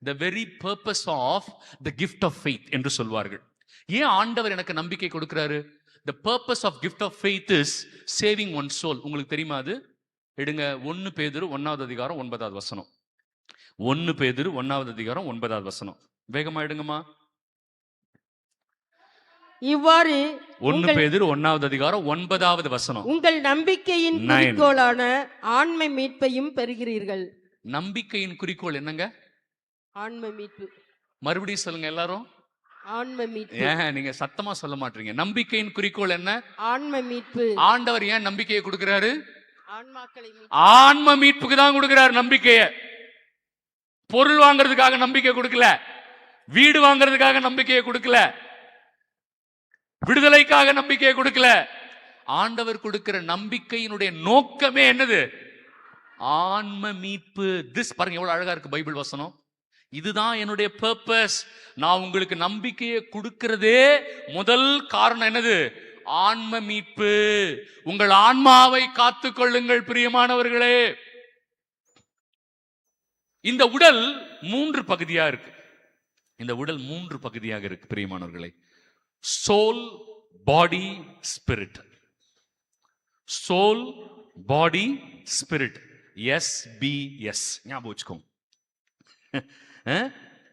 the very purpose of the gift of faith என்று சொல்வார்கள். ஏன் ஆண்டவர் எனக்கு நம்பிக்கை கொடுக்கிறாரு? the purpose of gift of faith is saving one soul. உங்களுக்கு தெரியுமா அது? எடுங்க 1 பேதுரு 1வது அதிகாரம் 9வது வசனம். 1 பேதுரு 1வது அதிகாரம் 9வது வசனம். வேகமா எடுங்கம்மா. இவ்வாறு 1 பேதுரு 1வது அதிகாரம் 9வது வசனம். உங்கள் நம்பிக்கையின் குறிக்கோளான ஆன்ம மீட்பையும் பெறுகிறீர்கள். நம்பிக்கையின் குறிக்கோள் என்னங்க? ஆன்ம மீட்பு. மறுபடியும் சொல்லுங்க எல்லாரும். ஆன்ம மீட்பு. ஏன் நீங்க சத்தமா சொல்ல மாட்டீங்க? நம்பிக்கையின் குறிக்கோள் என்ன? ஆன்ம மீட்பு. ஆண்டவர் ஏன் நம்பிக்கையை கொடுக்கிறாரு? ஆன்மாக்களை ஆன்ம மீட்புக்கு தான் கொடுக்கிறார் நம்பிக்கைய. பொருள் வாங்குறதுக்காக நம்பிக்கை கொடுக்கல, வீடு வாங்குறதுக்காக நம்பிக்கையை கொடுக்கல, விடுதலைக்காக நம்பிக்கையை கொடுக்கல. ஆண்டவர் கொடுக்கிற நம்பிக்கையினுடைய நோக்கமே என்னது? ஆன்ம மீட்பு. திஸ் பாருங்க எவ்வளவு அழகா இருக்கு பைபிள் வசனம். இதுதான் என்னுடைய பர்பஸ். நான் உங்களுக்கு நம்பிக்கையை கொடுக்கிறதே முதல் காரணம் என்னது? ஆன்ம மீட்பு. உங்கள் ஆன்மாவை காத்துக் கொள்ளுங்கள் பிரியமானவர்களே. இந்த உடல் 3 பகுதியா இருக்கு. இந்த உடல் 3 பகுதியாக இருக்கு பிரியமானவர்களே. சோல், பாடி, ஸ்பிரிட். சோல், பாடி, ஸ்பிரிட். SBS ஞாபகம் வச்சுக்கோங்க.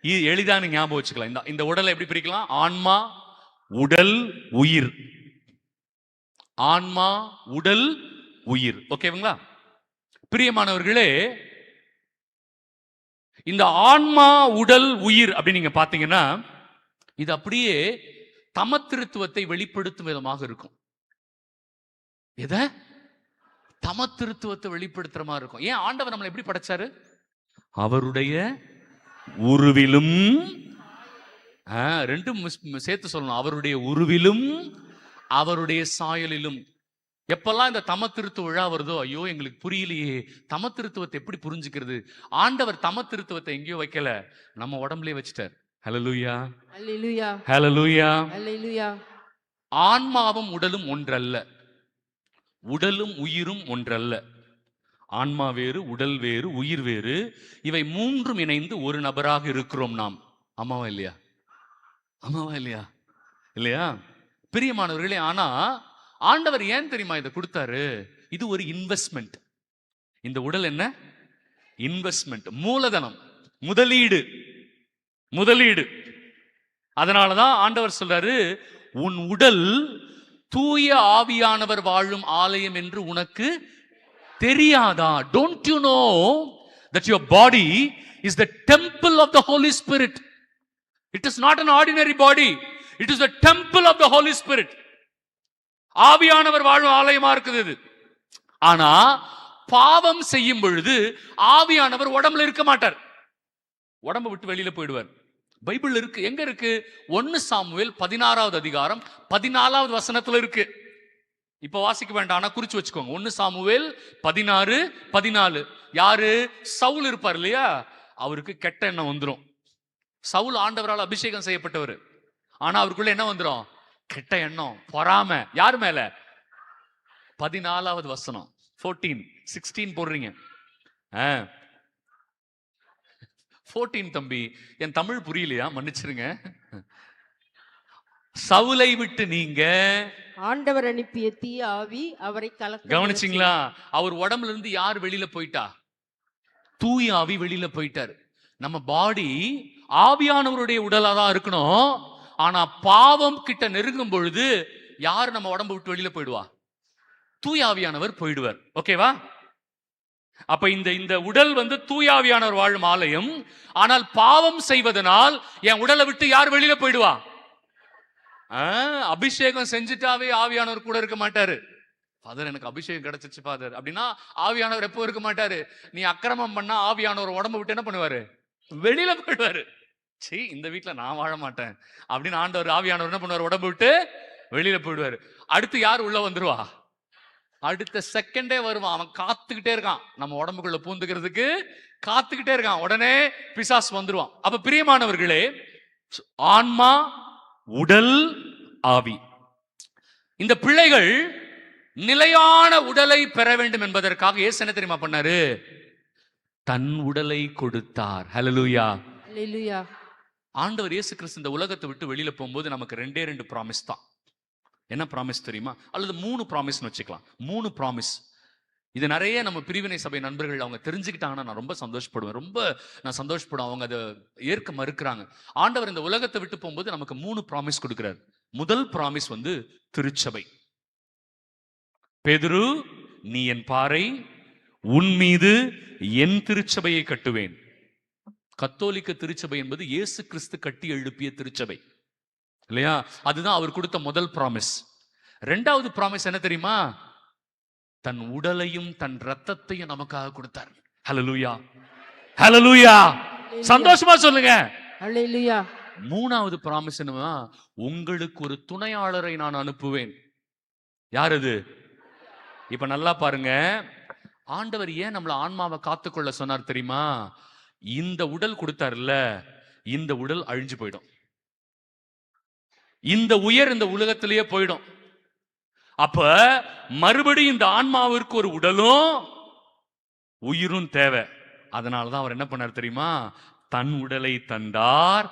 இது எளிதான ஞாபகம் வச்சுக்கலாம். இந்த உடலை எப்படி பிரிக்கலாம்? ஆன்மா, உடல், உயிர். ஆன்மா, உடல், உயிர். ஓகேங்களா? பிரியமானவர்களே, இந்த ஆன்மா, உடல், உயிர் அப்படி நீங்க பாத்தீங்கன்னா இது அப்படியே தமத்திருத்துவத்தை வெளிப்படுத்தும் விதமாக இருக்கும். எத? தமத்திருத்துவத்தை வெளிப்படுத்துற மாதிரி இருக்கும். ஏன் ஆண்டவர் நம்மளை எப்படி படைச்சாரு? அவருடைய உருவிலும், ரெண்டும் சேர்த்து சொல்லணும். அவருடைய உருவிலும் அவருடைய சாயலிலும். எப்பெல்லாம் இந்த தமத்திருத்துவ விழா வருதோ, ஐயோ எங்களுக்கு புரியலையே, தமத்திருத்துவத்தை எப்படி புரிஞ்சுக்கிறது? ஆண்டவர் தமத்திருத்துவத்தை எங்கேயோ வைக்கல, நம்ம உடம்புலயே வச்சுட்டார். ஹல்லேலூயா, அல்லேலூயா, ஹல்லேலூயா, அல்லேலூயா. ஆன்மாவும் உடலும் ஒன்றல்ல, உடலும் உயிரும் ஒன்றல்ல. ஆன்மா வேறு, உடல் வேறு, உயிர் வேறு. இவை 3ம் இணைந்து ஒரு நபராக இருக்கிறோம் நாம். ஆமாவா இல்லையா? ஆமாவா இல்லையா? இல்லையா பிரியமானவர்களே? ஆனா ஆண்டவர் ஏன் தெரியுமா இதை கொடுத்தாரு? இது ஒரு இன்வெஸ்ட்மெண்ட். இந்த உடல் என்ன? இன்வெஸ்ட்மெண்ட், மூலதனம், முதலீடு, முதலீடு. அதனாலதான் ஆண்டவர் சொல்றாரு, உன் உடல் தூய ஆவியானவர் வாழும் ஆலயம் என்று உனக்கு தெரியாதா? Don't you know that your body is the temple of the Holy Spirit. It is not an ordinary body. It is the temple of the Holy Spirit. ஆவியானவர் வாழும் ஆலயமா இருக்குது இது. ஆனா பாவம் செய்யும் பொழுது ஆவியானவர் உடம்புல இருக்க மாட்டார், உடம்பை விட்டு வெளியில போயிடுவார். பைபிள் இருக்கு, எங்க இருக்கு? 1 சாமுவேல் 16வது அதிகாரம் 14வது வசனத்துல இருக்கு. இப்ப வாசிக்க வேண்டாம், ஆனா குறிச்சு வச்சுக்கோங்க. 1 சாமுவேல் 16:14. யாரு? சவுல் இருப்பார் இல்லையா, அவருக்கு கெட்ட எண்ணம் வந்துடும். சவுல் ஆண்டவரால் அபிஷேகம் செய்யப்பட்டவர், ஆனா அவருக்குள்ள என்ன வந்துடும்? கெட்ட எண்ணம், பொறாமை. யார் மேல? 14வது வசனம். 14, 16 போடுறீங்க. 14 தம்பி, என் தமிழ் புரியலையா? மன்னிச்சிருங்க. சவுலை விட்டு நீங்க ஆண்டவர் அனுப்பிய தீய ஆவி அவரை கலக்க. கவனிச்சிங்களா? அவர் உடம்புல இருந்து யார் வெளியில போயிட்டா? தூய ஆவி வெளியில போயிட்டாரு. நம்ம பாடி ஆவியானவருடைய உடலா தான் இருக்கணும். ஆனா பாவம் கிட்ட நெருங்கும் பொழுது யார் நம்ம உடம்பு விட்டு வெளியில போயிடுவா? தூய ஆவியானவர் போயிடுவார். ஓகேவா? அப்ப இந்த உடல் தூயாவியானவர் வாழும் ஆலயம். ஆனால் பாவம் செய்வதனால் என் உடலை விட்டு யார் வெளியில போயிடுவா? அபிஷேகம் செஞ்சுட்டாவே ஆவியானவர் கூட இருக்க மாட்டாரு. ஃபாதர் எனக்கு அபிஷேகம் கிடைச்சிச்சு ஃபாதர் அப்படின்னா ஆவியானவர் எப்போ இருக்க மாட்டாரு. நீ அக்கிரமம் பண்ணா ஆவியானவர் உடம்பு விட்டு என்ன பண்ணுவாரு? வெளியில போயிடுவாரு. சீ, இந்த வீட்டுல நான் வாழ மாட்டேன் அப்படின்னு ஆண்டவர் ஆவியானவர் என்ன பண்ணுவார்? உடம்பு விட்டு வெளியில போயிடுவாரு. அடுத்து யார் உள்ள வந்துருவா? அடுத்த செகண்டே வருவான். அவன் காத்துக்கிட்டே இருக்கான், நம்ம உடம்புக்குள்ள பூந்துக்கிறதுக்கு காத்துக்கிட்டே இருக்கான். உடனே பிசாசு வந்துருவான். அப்ப பிரியமானவர்களே, ஆன்மா, உடல், ஆவி, இந்த பிள்ளைகள் நிலையான உடலை பெற வேண்டும் என்பதற்காக இயேசு என்ன தெரியுமா பண்ணாரு? தன் உடலை கொடுத்தார். ஹல்லேலூயா, ஹல்லேலூயா. ஆண்டவர் இயேசு கிறிஸ்து இந்த உலகத்தை விட்டு வெளியில போகும்போது நமக்கு 2 ப்ராமிஸ் தான். என்ன ப்ராமிஸ் தெரியுமா? அல்லது 3 ப்ராமிஸ்னு வச்சுக்கலாம். 3 ப்ராமிஸ். இது நிறைய நம்ம பிரிவினை சபை நண்பர்கள் அவங்க தெரிஞ்சுக்கிட்டாங்கன்னா நான் ரொம்ப சந்தோஷப்படுவேன். நான் சந்தோஷப்படுவேன். அவங்க அதை ஏற்க மறுக்கிறாங்க. ஆண்டவர் இந்த உலகத்தை விட்டு போகும்போது நமக்கு 3 ப்ராமிஸ் கொடுக்கிறார். முதல் ப்ராமிஸ் திருச்சபை. பேதுரு, நீ என் பாறை, உன் மீது என் திருச்சபையை கட்டுவேன். கத்தோலிக்க திருச்சபை என்பது இயேசு கிறிஸ்து கட்டி எழுப்பிய திருச்சபை இல்லையா? அதுதான் அவர் கொடுத்த முதல் ப்ராமிஸ். 2வது ப்ராமிஸ் என்ன தெரியுமா? தன் உடலையும் தன் ரத்தத்தையும் நமக்காக கொடுத்தார். ஹல்லேலூயா, ஹல்லேலூயா. சந்தோஷமா சொல்லுங்க ஹல்லேலூயா. 3வது ப்ராமிஸ் என்னன்னா, உங்களுக்கு ஒரு துணையாளரை நான் அனுப்புவேன். யார் அது? இப்ப நல்லா பாருங்க, ஆண்டவர் ஏன் நம்மள ஆன்மாவை காத்துக்கொள்ள சொன்னார் தெரியுமா? இந்த உடல் கொடுத்தாருல்ல, இந்த உடல் அழிஞ்சு போயிடும். இந்த உயிர் இந்த உலகத்திலேயே போயிடும். அப்ப மறுபடியும் இந்த ஆன்மாவிற்கு ஒரு உடலும் உயிரும் தேவை. அதனாலதான் அவர் என்ன பண்ணார் தெரியுமா? தன் உடலை தந்தார்,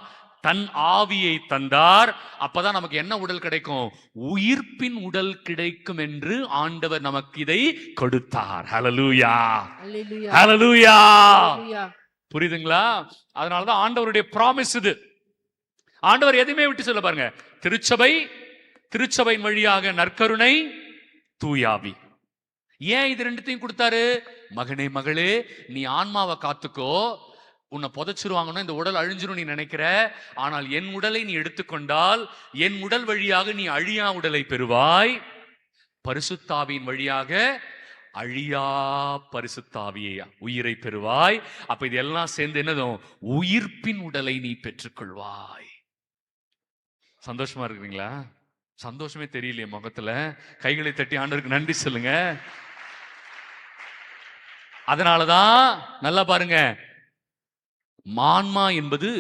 தன் ஆவியை தந்தார். அப்பதான் நமக்கு என்ன உடல் கிடைக்கும்? உயிர்ப்பின் உடல் கிடைக்கும் என்று ஆண்டவர் நமக்கு இதை கொடுத்தார். ஹல்லேலூயா, ஹல்லேலூயா. புரியுதுங்களா? அதனாலதான் ஆண்டவருடைய ப்ராமிஸ் இது. ஆண்டவர் எதுவுமே விட்டு சொல்ல பாருங்க. திருச்சபை, திருச்சபையின் வழியாக நற்கருணை, தூயாவி. ஏன் இது 2த்தையும் கொடுத்தாரு? மகனே, மகளே, நீ ஆன்மாவை காத்துக்கோ. உன்னை புதைச்சிருவாங்கன்னா இந்த உடல் அழிஞ்சிரும் நீ நினைக்கிற. ஆனால் என் உடலை நீ எடுத்துக்கொண்டால் என் உடல் வழியாக நீ அழியா உடலை பெறுவாய். பரிசுத்தாவியின் வழியாக அழியா பரிசுத்தாவியை, உயிரை பெறுவாய். அப்ப இதெல்லாம் சேர்ந்து என்னதும் உயிர்ப்பின் உடலை நீ பெற்றுக்கொள்வாய். சந்தோஷமா இருக்கிறீங்களா? சந்தோஷமே தெரியலையே முகத்துல. கைகளை தட்டி ஆண்டவருக்கு நன்றி சொல்லுங்க. அதனாலதான் நல்லா பாருங்க, ஆன்மா என்பது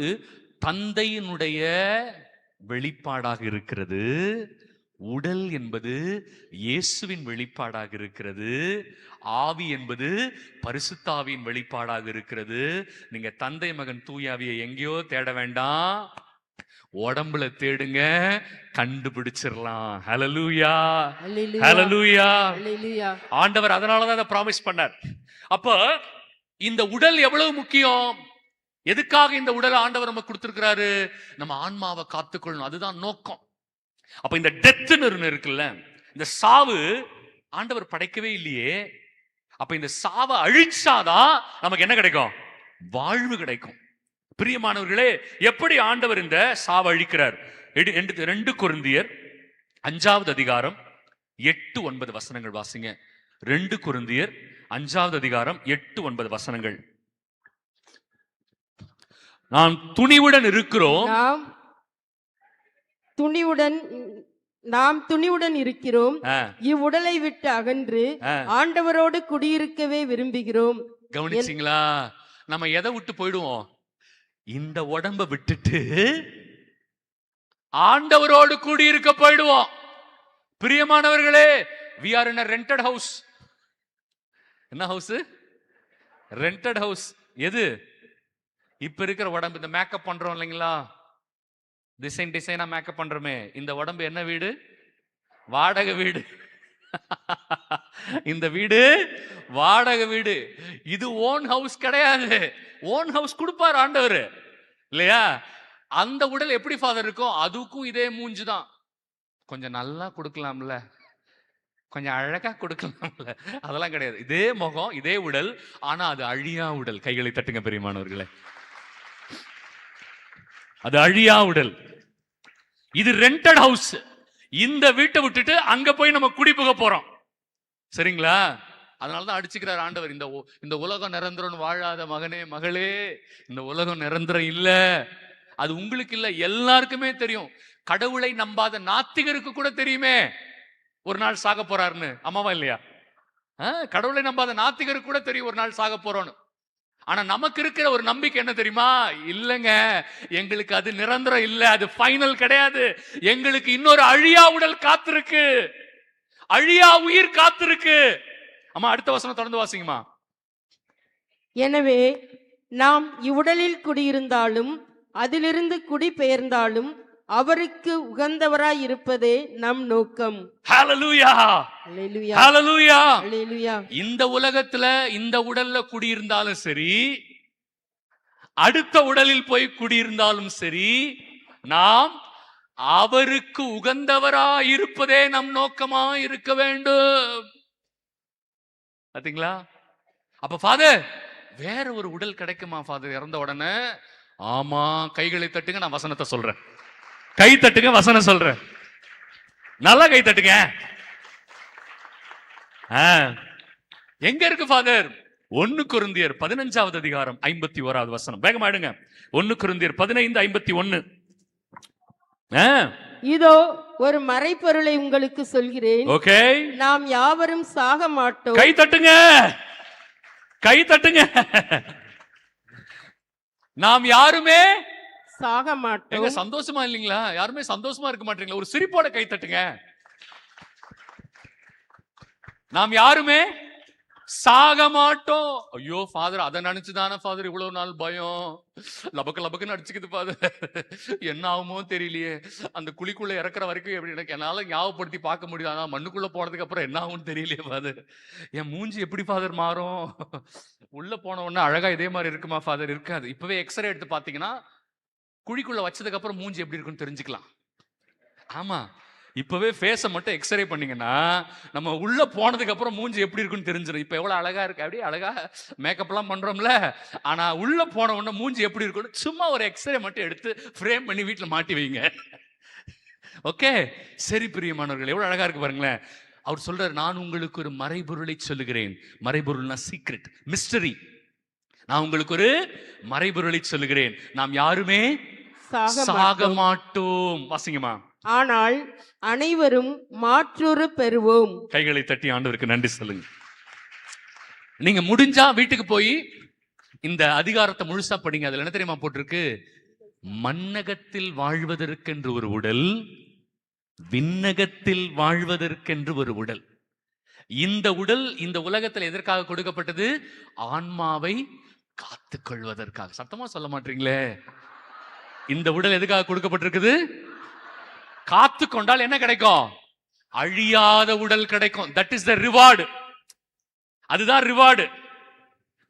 தந்தையினுடைய வெளிப்பாடாக இருக்கிறது. உடல் என்பது இயேசுவின் வெளிப்பாடாக இருக்கிறது. ஆவி என்பது பரிசுத்தாவியின் வெளிப்பாடாக இருக்கிறது. நீங்க தந்தை, மகன், தூயாவியை எங்கேயோ தேட வேண்டாம், உடம்புல தேடுங்க, கண்டுபிடிச்சிடலாம். ஹல்லேலூயா, ஹல்லேலூயா. ஆண்டவர் அதனாலதான் அதை ப்ராமிஸ் பண்ணார். அப்ப இந்த உடல் எவ்வளவு முக்கியம்? எதுக்காக இந்த உடலை ஆண்டவர் நமக்கு கொடுத்திருக்கிறாரு? நம்ம ஆன்மாவை காத்துக்கொள்ளணும். அதுதான் நோக்கம். அப்ப இந்த டெத்னு இருக்குல்ல, இந்த சாவு ஆண்டவர் படைக்கவே இல்லையே. அப்ப இந்த சாவை அழிச்சாதான் நமக்கு என்ன கிடைக்கும்? வாழ்வு கிடைக்கும். பிரியமானவர்களே, எப்படி ஆண்டவர் இந்த சாவை அழிக்கிறார்? 2 கொரிந்தியர் 5வது அதிகாரம் 8-9 வசனங்கள் வாசிங்க. 2 கொரிந்தியர் 5வது அதிகாரம் 8-9 வசனங்கள். நாம் துணிவுடன் இருக்கிறோம். நாம் துணிவுடன் இருக்கிறோம். இவ்வுடலை விட்டு அகன்று ஆண்டவரோடு குடியிருக்கவே விரும்புகிறோம். கவனிச்சீங்களா? நம்ம எதை விட்டு போயிடுவோம்? இந்த உடம்ப விட்டுட்டு ஆண்டவரோடு குடியிருக்க போயிடுவோம். பிரியமானவர்களே, we are in a rented house. என்ன ஹவுஸ்? Rented house. எது? இப்ப இருக்கிற உடம்பு. இந்த மேக்கப் பண்றோம் இல்லைங்களா, டிசைனா மேக்கப் பண்றோமே, இந்த உடம்பு என்ன வீடு? வாடகை வீடு. இந்த வீடு வாடகை வீடு. இது ஓன் ஹவுஸ் கிடையாது. ஓன் ஹவுஸ் கொடுப்பார் ஆண்டவர் இல்லையா? அந்த உடல் எப்படி ஃபாதர் இருக்கும்? அதுக்கும் இதே மூஞ்சுதான். கொஞ்சம் நல்லா கொடுக்கலாம்ல, கொஞ்சம் அழகா கொடுக்கலாம்ல, அதெல்லாம் கிடையாது. இதே முகம், இதே உடல், ஆனா அது அழியா உடல். கைகளை தட்டுங்க பெரியமானவர்களே, அது அழியா உடல். இது ரெண்டட் ஹவுஸ். இந்த வீட்டை விட்டுட்டு அங்க போய் நம்ம குடி புக போறோம். சரிங்களா? அதனாலதான் அடிச்சுக்கிறார் ஆண்டவர். இந்த உலகம் நிரந்தரம் வாழாத மகனே மகளே, இந்த உலகம் நிரந்தரம் இல்ல. அது உங்களுக்கு இல்ல, எல்லாருக்குமே தெரியும். கடவுளை நம்பாத நாத்திகருக்கு கூட தெரியுமே ஒரு நாள் சாக போறாருன்னு. அம்மாவா இல்லையா? கடவுளை நம்பாத நாத்திகருக்கு கூட தெரியும் ஒரு நாள் சாக போறோன்னு. ஆனா நமக்கு இருக்கிற ஒரு நம்பிக்கை என்ன தெரியுமா? இல்லங்க, எங்களுக்கு அது நிரந்தரம் இல்ல, அது ஃபைனல் கிடையாது. எங்களுக்கு இன்னொரு அழியா உடல் காத்திருக்கு, அழியா உயிர் காத்திருக்கு. அம்மா, அடுத்த வசனம் தொடர்ந்து வாசிங்கம்மா. எனவே நாம் இவ்வுடலில் குடியிருந்தாலும் அதிலிருந்து குடிபெயர்ந்தாலும் அவருக்கு உகந்தவராய் இருப்பதே நம் நோக்கம். ஹalleluya, ஹalleluya, ஹalleluya, ஹalleluya. இந்த உலகத்துல இந்த உடல்ல குடியிருந்தாலும் சரி, அடுத்த உடலில் போய் குடியிருந்தாலும் சரி, நாம் அவருக்கு உகந்தவராய் இருப்பதே நம் நோக்கமா இருக்க வேண்டும். பாத்தீங்களா? அப்ப ஃபாதர், வேற ஒரு உடல் கிடைக்குமா ஃபாதர் இறந்த உடனே? ஆமா, கைகளை தட்டுங்க, நான் வசனத்தை சொல்றேன். கை தட்டுங்க, வசனம் சொல்றேன். நல்லா கை தட்டுங்க. எங்க இருக்கு ஃபாதர்? 1 கொரிந்தியர் 15வது அதிகாரம் 51வது வசனம். வேகமாடுங்க. 1 கொரிந்தியர் 15:51. இதோ ஒரு மறைபொருளை உங்களுக்கு சொல்கிறேன். ஓகே, நாம் யாவரும் சாக மாட்டோம். கை தட்டுங்க, கை தட்டுங்க. நாம் யாருமே சாக மாட்டோம். சந்தோஷமா இல்லீங்களா? யாருமே சந்தோஷமா இருக்க மாட்டீங்களா? ஒரு சிரிப்போட கை தட்டுங்க. நாம் யாருமே சாக மாட்டோம். ஐயோ ஃபாதர், அதை நினைச்சுதானே ஃபாதர் இவ்வளவு நாள் பயம். லபக்குன்னு அடிச்சுக்குது ஃபாதர். என்ன ஆகுமோ தெரியலையே. அந்த குழிக்குள்ள இறக்குற வரைக்கும் எப்படி எனக்கு என்னால ஞாபகப்படுத்தி பார்க்க முடியும். ஆனா மண்ணுக்குள்ள போனதுக்கு அப்புறம் என்ன ஆகும்னு தெரியலையே ஃபாதர். என் மூஞ்சி எப்படி ஃபாதர் மாறும்? உள்ள போன உடனே அழகா இதே மாதிரி இருக்குமா ஃபாதர்? இருக்காது. இப்பவே எக்ஸ்ரே எடுத்து பாத்தீங்கன்னா குழிக்குள்ள வச்சதுக்கு அப்புறம் மூஞ்சி எப்படி இருக்குன்னு தெரிஞ்சுக்கலாம். ஆமா, இப்பவே ஃபேஸை மட்டும் எக்ஸ்ரே பண்ணீங்கன்னா நம்ம உள்ள போனதுக்கு அப்புறம் மூஞ்சி எப்படி இருக்குன்னு தெரிஞ்சிடும். இப்ப எவ்வளவு அழகா இருக்கு, அப்படியே அழகா மேக்கப் எல்லாம் பண்றோம்ல, ஆனா உள்ள போன உடனே மூஞ்சி எப்படி இருக்குன்னு சும்மா ஒரு எக்ஸ்ரே மட்டும் எடுத்து ஃப்ரேம் பண்ணி வீட்டுல மாட்டி வைங்க. ஓகே, சரி பிரியமானவர்கள், எவ்வளவு அழகா இருக்கு பாருங்களேன். அவர் சொல்றாரு, நான் உங்களுக்கு ஒரு மறைபொருளை சொல்லுகிறேன். மறைபொருள்னா சீக்ரெட், மிஸ்டரி. நான் உங்களுக்கு ஒரு மறைபொருளை சொல்லுகிறேன். நாம் யாருமே சாக மாட்டோம். வாசிங்கம்மா. ஆனால் அனைவரும் மாற்றுரு பெறுவோம். கைகளை தட்டி ஆண்டவருக்கு நன்றி சொல்லுங்க. நீங்க முடிஞ்சா வீட்டுக்கு போய் இந்த அதிகாரத்தை முழுசா படிங்க. அதுல என்ன தெரியுமா போட்டிருக்கு? மண்ணகத்தில் வாழ்வதற்கென்று ஒரு உடல், விண்ணகத்தில் வாழ்வதற்கென்று ஒரு உடல். இந்த உடல் இந்த உலகத்தில் எதற்காக கொடுக்கப்பட்டது? ஆன்மாவை காத்துக் கொள்வதற்காக. சத்தமா சொல்ல மாட்டீங்களே. இந்த உடல் எதுக்காக கொடுக்கப்பட்டிருக்குது? காத்து கொண்டால் என்ன கிடைக்கும்? அழியாத உடல் கிடைக்கும். That is the reward. அதுதான் ரிவார்டு.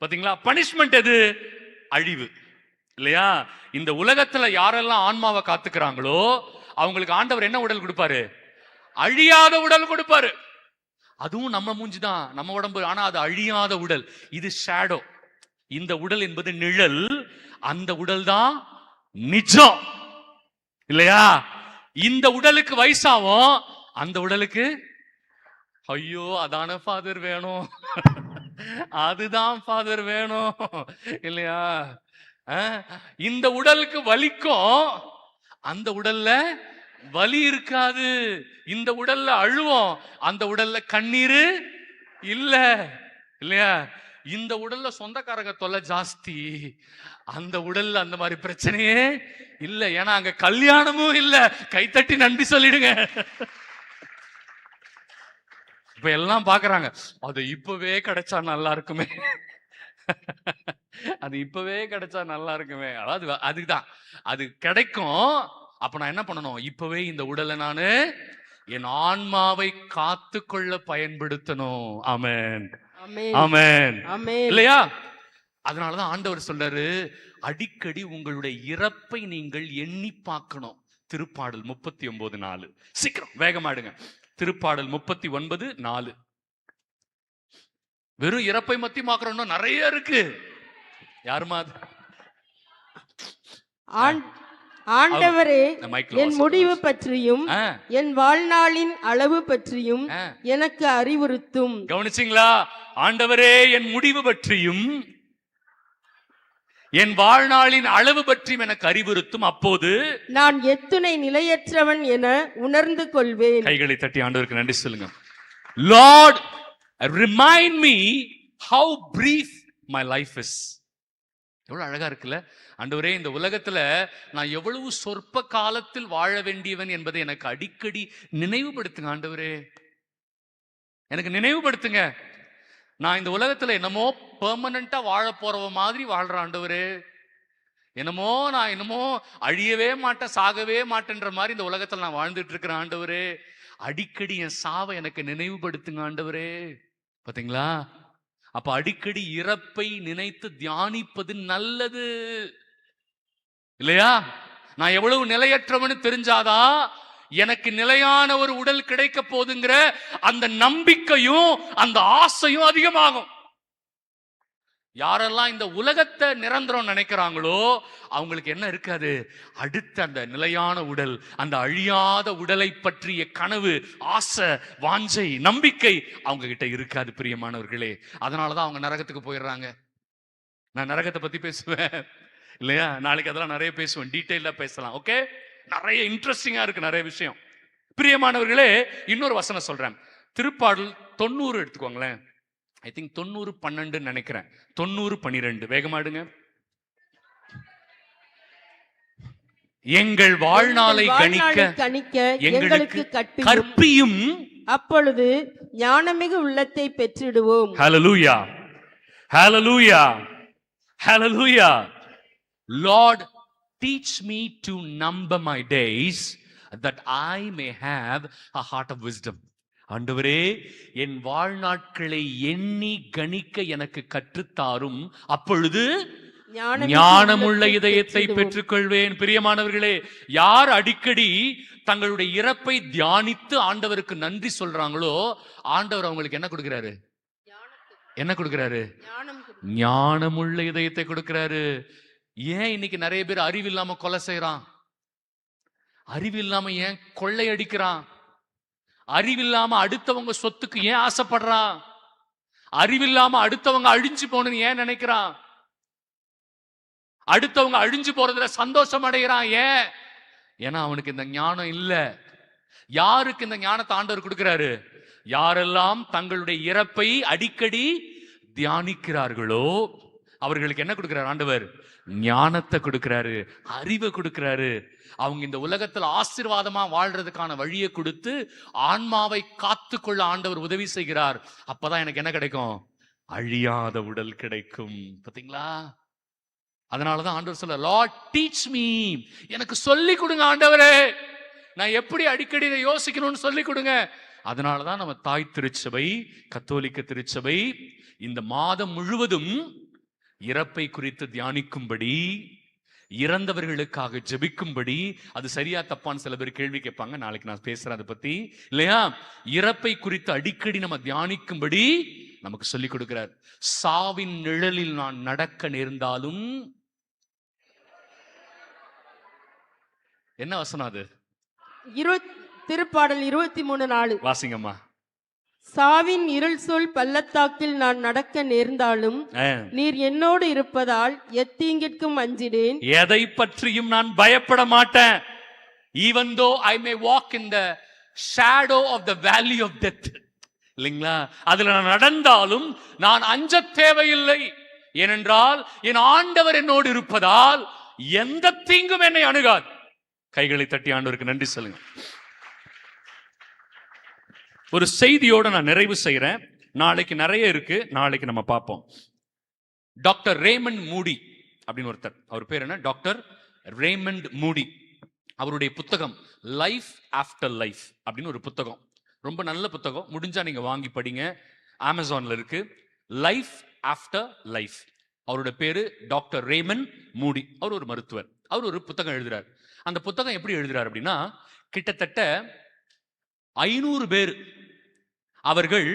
பாத்தீங்களா? பனிஷ்மெண்ட் எது? அழிவு இல்லையா? இந்த உலகத்துல யாரெல்லாம் ஆன்மாவை காத்துக்கிறாங்களோ அவங்களுக்கு ஆண்டவர் என்ன உடல் கொடுப்பாரு? அழியாத உடல் கொடுப்பாரு. அதுவும் நம்ம மூஞ்சிதான், நம்ம உடம்பு, ஆனா அது அழியாத உடல். இது ஷேடோ. இந்த உடல் என்பது நிழல், அந்த உடல் தான் நிஜம். இல்லையா? இந்த உடலுக்கு வயசாகும், அந்த உடலுக்கு ஐயோ அதான ஃபாதர் வேணும், அதுதான் ஃபாதர் வேணும். இல்லையா? இந்த உடலுக்கு வலிக்கும், அந்த உடல்ல வலி இருக்காது. இந்த உடல்ல அழுவோம், அந்த உடல்ல கண்ணீர் இல்ல. இல்லையா? இந்த உடல்ல சொந்தக்காரங்க தொல்லை ஜாஸ்தி, அந்த உடல்ல அந்த மாதிரி பிரச்சனையே இல்ல. ஏன்னா அங்க கல்யாணமும் இல்ல. கைத்தட்டி நன்றி சொல்லிடுங்க. இப்ப எல்லாம் பாக்குறாங்க, அது இப்பவே கிடைச்சா நல்லா இருக்குமே, அது இப்பவே கிடைச்சா நல்லா இருக்குமே. அதாவது அதுதான் அது கிடைக்கும். அப்ப நான் என்ன பண்ணணும்? இப்பவே இந்த உடலை நானு என் ஆன்மாவை காத்து கொள்ள பயன்படுத்தணும். ஆமென், ஆமென், ஆமென். இல்லையா? அதனாலதான் ஆண்டவர் சொல்றாரு, அடிக்கடி உங்களுடைய இறப்பை நீங்கள் எண்ணி பார்க்கணும். திருப்பாடல் 39:4. சீக்கிரம் வேகமாடுங்க. திருப்பாடல் 39:4. வெறும் இறப்பை மத்தி மாக்கிறோம், நிறைய இருக்கு. யாருமா? ஆண்டவரே, என் முடிவு பற்றியும் என் வாழ்நாளின் அளவு பற்றியும் எனக்கு அறிவுறுத்தும். கவனிச்சிங்களா? ஆண்டவரே, என் முடிவு பற்றியும் என் வாழ்நாளின் அளவு பற்றியும் எனக்கு அறிவுறுத்தும், அப்போது நான் எத்துணை நிலையற்றவன் என உணர்ந்து கொள்வேன். கைகளை தட்டி ஆண்டவருக்கு நன்றி சொல்லுங்க. Lord, remind me how brief my life is. எவ்வளவு அழகா இருக்குல்ல? ஆண்டவரே, இந்த உலகத்துல நான் எவ்வளவு சொற்ப காலத்தில் வாழ வேண்டியவன் என்பதை எனக்கு அடிக்கடி நினைவுபடுத்துங்க ஆண்டவரே. எனக்கு நினைவுபடுத்துங்க. நான் இந்த உலகத்துல என்னமோ பெர்மனண்டா வாழ போறவ மாதிரி வாழ்ற ஆண்டவரே. நான் என்னமோ அழியவே மாட்டேன், சாகவே மாட்டேன்ற மாதிரி இந்த உலகத்துல நான் வாழ்ந்துட்டு இருக்கிறேன் ஆண்டவரே. அடிக்கடி என் சாவை எனக்கு நினைவுபடுத்துங்க ஆண்டவரே. பாத்தீங்களா? அப்ப அடிக்கடி இறப்பை நினைத்து தியானிப்பது நல்லது, இல்லையா? நான் எவ்வளவு நிலையற்றவனு தெரிஞ்சாதான் எனக்கு நிலையான ஒரு உடல் கிடைக்க போதுங்கிற அந்த நம்பிக்கையும் அந்த ஆசையும் அதிகமாகும். யாரெல்லாம் இந்த உலகத்தை நிரந்தரம் நினைக்கிறாங்களோ அவங்களுக்கு என்ன இருக்காது? அடுத்த அந்த நிலையான உடல், அந்த அழியாத உடலை பற்றிய கனவு, ஆசை, வாஞ்சை, நம்பிக்கை அவங்க கிட்ட இருக்காது பிரியமானவர்களே. அதனாலதான் அவங்க நரகத்துக்கு போயிடுறாங்க. நான் நரகத்தை பத்தி பேசுவேன், இல்லையா? நாளைக்கு அதெல்லாம் நிறைய பேசுவேன், டீட்டெயிலா பேசலாம். ஓகே, நிறைய இன்ட்ரெஸ்டிங்கா இருக்கு, நிறைய விஷயம். பிரியமானவர்களே, இன்னொரு வசனம் சொல்றேன். திருப்பாடல் 90 எடுத்துக்கோங்களேன். ஐ திங்க் 90:12 நினைக்கிறேன். 90:12 வேகமாடுங்க. எங்கள் வாழ்நாளை கணிக்க எங்களுக்கு கற்பியும், அப்பொழுது ஞானமிகு உள்ளத்தை பெற்றிடுவோம். ஹல்லேலூயா, ஹல்லேலூயா, ஹல்லேலூயா. Lord, teach me to number my days that I may have a heart of wisdom. ஆண்டவரே, என் வாழ்நாட்களை எண்ணி கணிக்க எனக்கு கற்றுத்தாரும், அப்பொழுது ஞானமுள்ள இதயத்தை பெற்றுக்கொள்வேன். பிரியமானவர்களே, யார் அடிக்கடி தங்களுடைய இறப்பை தியானித்து ஆண்டவருக்கு நன்றி சொல்றாங்களோ ஆண்டவர் அவங்களுக்கு என்ன கொடுக்கிறாரு? என்ன கொடுக்கிறாரு? ஞானமுள்ள இதயத்தை கொடுக்கிறாரு. ஏன் இன்னைக்கு நிறைய பேர் அறிவில்லாம கொலை செய்யறான்? அறிவில்லாம ஏன் கொள்ளை அடிக்கிறான்? அறிவில்லாம அடுத்தவங்க சொத்துக்கு ஏன் ஆசைப்படுறான்? அறிவில்லாம அடுத்தவங்க அழிஞ்சு போகணும்னு ஏன் நினைக்கிறான்? அடுத்தவங்க அழிஞ்சு போறதுல சந்தோஷம் அடைகிறான். ஏன்? ஏன்னா அவனுக்கு இந்த ஞானம் இல்ல. யாருக்கு இந்த ஞானத்தை ஆண்டவர் கொடுக்கிறாரு? யாரெல்லாம் தங்களுடைய இறப்பை அடிக்கடி தியானிக்கிறார்களோ அவர்களுக்கு என்ன கொடுக்கிறார் ஆண்டவர்? ஞானத்தை கொடுக்கிறாரு, அறிவை கொடுக்கிறாரு. அவங்க இந்த உலகத்துல ஆசீர்வாதமா வாழ்றதுக்கான வழியை கொடுத்து ஆன்மாவை காத்து கொள்ள ஆண்டவர் உதவி செய்கிறார். அப்பதான் எனக்கு என்ன கிடைக்கும்? அழியாத உடல் கிடைக்கும். பாத்தீங்களா? அதனாலதான் ஆண்டவர் சொல்ல, லார்ட் டீச் மீ, எனக்கு சொல்லி கொடுங்க ஆண்டவரே, நான் எப்படி அடிக்கடி இதை யோசிக்கணும்னு சொல்லி கொடுங்க. அதனாலதான் நம்ம தாய் திருச்சபை, கத்தோலிக்க திருச்சபை இந்த மாதம் முழுவதும் இறப்பை குறித்து தியானிக்கும்படி, இறந்தவர்களுக்காக ஜெபிக்கும்படி. அது சரியா தப்பான்னு சில பேர் கேள்வி கேட்பாங்க, நாளைக்கு நான் பேசுறேன் அதை பத்தி, இல்லையா? இறப்பை குறித்து அடிக்கடி நம்ம தியானிக்கும்படி நமக்கு சொல்லிக் கொடுக்கிறார். சாவின் நிழலில் நான் நடக்க நேர்ந்தாலும், என்ன வசனம் அது? திருப்பாடல் 23:4. வாசிங்கம்மா. சாவின் இருள் சூழ் பள்ளத்தாக்கில் நான் நடக்க நேர்ந்தாலும் நீர் என்னோடு இருப்பதால் எத்தீங்கிற்கும் அஞ்சிடேன். எதை பற்றியும் நான் பயப்பட மாட்டேன். Even though I may walk in the shadow of the valley of death. இல்லைங்களா? அதுல நான் நடந்தாலும் நான் அஞ்ச தேவையில்லை. ஏனென்றால் என் ஆண்டவர் என்னோடு இருப்பதால் எந்த தீங்கும் என்னை அணுகாது. கைகளை தட்டி ஆண்டவருக்கு நன்றி சொல்லுங்க. ஒரு செய்தியோட நான் நிறைவு செய்யறேன். நாளைக்கு நிறைய இருக்கு, நாளைக்கு நம்ம பார்ப்போம். டாக்டர் ரேமண்ட் மூடி அப்படின்னு ஒருத்தர், அவர் பேர் என்ன? டாக்டர் ரேமண்ட் மூடி. அவருடைய புத்தகம் லைஃப் ஆஃப்டர் லைஃப் அப்படின்னு ஒரு புத்தகம், ரொம்ப நல்ல புத்தகம். முடிஞ்சா நீங்க வாங்கி படிங்க, அமேசான்ல இருக்கு. Life after life. அவருடைய பேரு டாக்டர் ரேமண்ட் மூடி. அவர் ஒரு மருத்துவர். அவர் ஒரு புத்தகம் எழுதுறார். அந்த புத்தகம் எப்படி எழுதுறார் அப்படின்னா, கிட்டத்தட்ட 500 பேர் அவர்கள்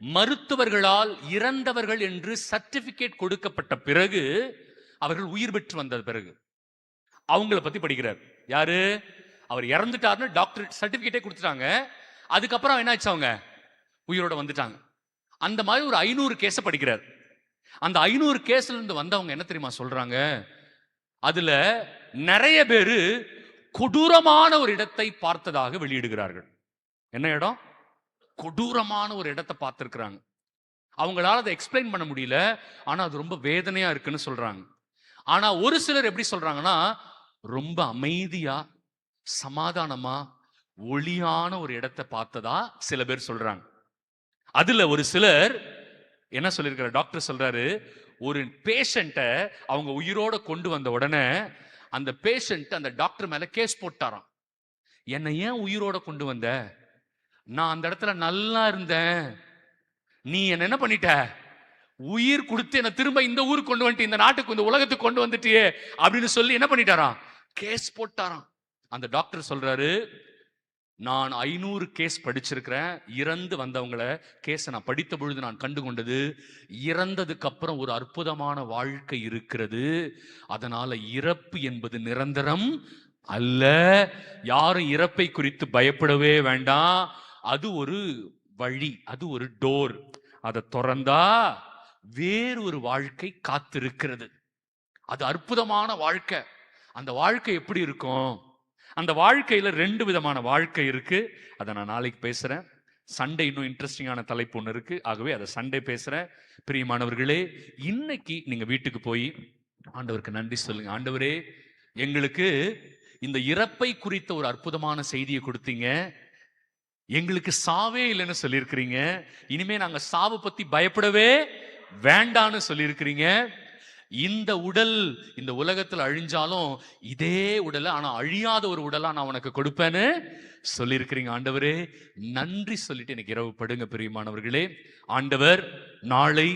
மருத்துவர்களால் இறந்தவர்கள் என்று சர்டிபிகேட் கொடுக்கப்பட்ட பிறகு, அவர்கள் உயிர் பெற்று வந்த பிறகு அவங்கள பத்தி படிக்கிறார். யாரு? அவர் இறந்துட்டாருன்னு டாக்டர் சர்டிபிகேட்டே கொடுத்துட்டாங்க. அதுக்கப்புறம் என்ன ஆச்சு? அவங்க உயிரோட வந்துட்டாங்க. அந்த மாதிரி ஒரு 500 கேஸை படிக்கிறார். அந்த 500 கேஸ்ல இருந்து வந்தவங்க என்ன தெரியுமா சொல்றாங்க? அதுல நிறைய பேரு கொடூரமான ஒரு இடத்தை பார்த்ததாக வெளியிடுகிறார்கள். என்ன இடம்? கொடூரமான ஒரு இடத்தை பார்த்திருக்கிறாங்க. அவங்களால அதை எக்ஸ்பிளைன் பண்ண முடியல, ஆனா அது ரொம்ப வேதனையா இருக்குன்னு சொல்றாங்க. ஆனா ஒரு சிலர் எப்படி சொல்றாங்கன்னா, ரொம்ப அமைதியா சமாதானமா ஒளியான ஒரு இடத்தை பார்த்ததா சில பேர் சொல்றாங்க. அதுல ஒரு சிலர் என்ன சொல்லியிருக்கிற டாக்டர் சொல்றாரு, ஒரு பேஷண்ட்டை அவங்க உயிரோட கொண்டு வந்த உடனே அந்த பேஷண்ட் அந்த டாக்டர் மேல கேஸ் போட்டாராம். என்னை ஏன் உயிரோட கொண்டு வந்த? நான் அந்த இடத்துல நல்லா இருந்தேன், நீ என்ன பண்ணிட்ட? உயிர் கொடுத்து என்ன திரும்ப இந்த ஊருக்கு கொண்டு வந்துட்டு, இந்த நாட்டுக்கு, இந்த உலகத்துக்கு கொண்டு வந்துட்டியே அப்படின்னு சொல்லி என்ன பண்ணிட்டாராம்? கேஸ் போட்டாராம். அந்த டாக்டர் சொல்றாரு, நான் 500 கேஸ் படிச்சிருக்கிறேன். இறந்து வந்தவங்கள கேஸை நான் படித்த பொழுது நான் கண்டு கொண்டது, இறந்ததுக்கு அப்புறம் ஒரு அற்புதமான வாழ்க்கை இருக்கிறது. அதனால இறப்பு என்பது நிரந்தரம் அல்ல. யாரும் இறப்பை குறித்து பயப்படவே வேண்டாம். அது ஒரு வழி, அது ஒரு டோர். அதை திறந்தா வேறு ஒரு வாழ்க்கை காத்திருக்கிறது. அது அற்புதமான வாழ்க்கை. அந்த வாழ்க்கை எப்படி இருக்கும்? அந்த வாழ்க்கையில 2 விதமான வாழ்க்கை இருக்கு. அதை நான் நாளைக்கு பேசுறேன். சண்டே இன்னும் இன்ட்ரெஸ்டிங்கான தலைப்பு ஒன்று இருக்கு. ஆகவே அதை சண்டே பேசுறேன். பிரியமானவர்களே, இன்னைக்கு நீங்க வீட்டுக்கு போய் ஆண்டவருக்கு நன்றி சொல்லுங்க. ஆண்டவரே, எங்களுக்கு இந்த இறப்பை குறித்த ஒரு அற்புதமான செய்தியை கொடுத்தீங்க. எங்களுக்கு சாவே இல்லைன்னு சொல்லியிருக்கிறீங்க. இனிமே நாங்க சாவு பத்தி பயப்படவே வேண்டான்னு சொல்லியிருக்கிறீங்க. இந்த உடல் இந்த உலகத்தில் அழிஞ்சாலும் இதே உடலை, ஆனா அழியாத ஒரு உடலா நான் உனக்கு கொடுப்பேன்னு சொல்லியிருக்கிறீங்க. ஆண்டவரே, நன்றி சொல்லிட்டு எனக்கு இரவு படுங்க. பிரியமானவர்களே, ஆண்டவர் நாளை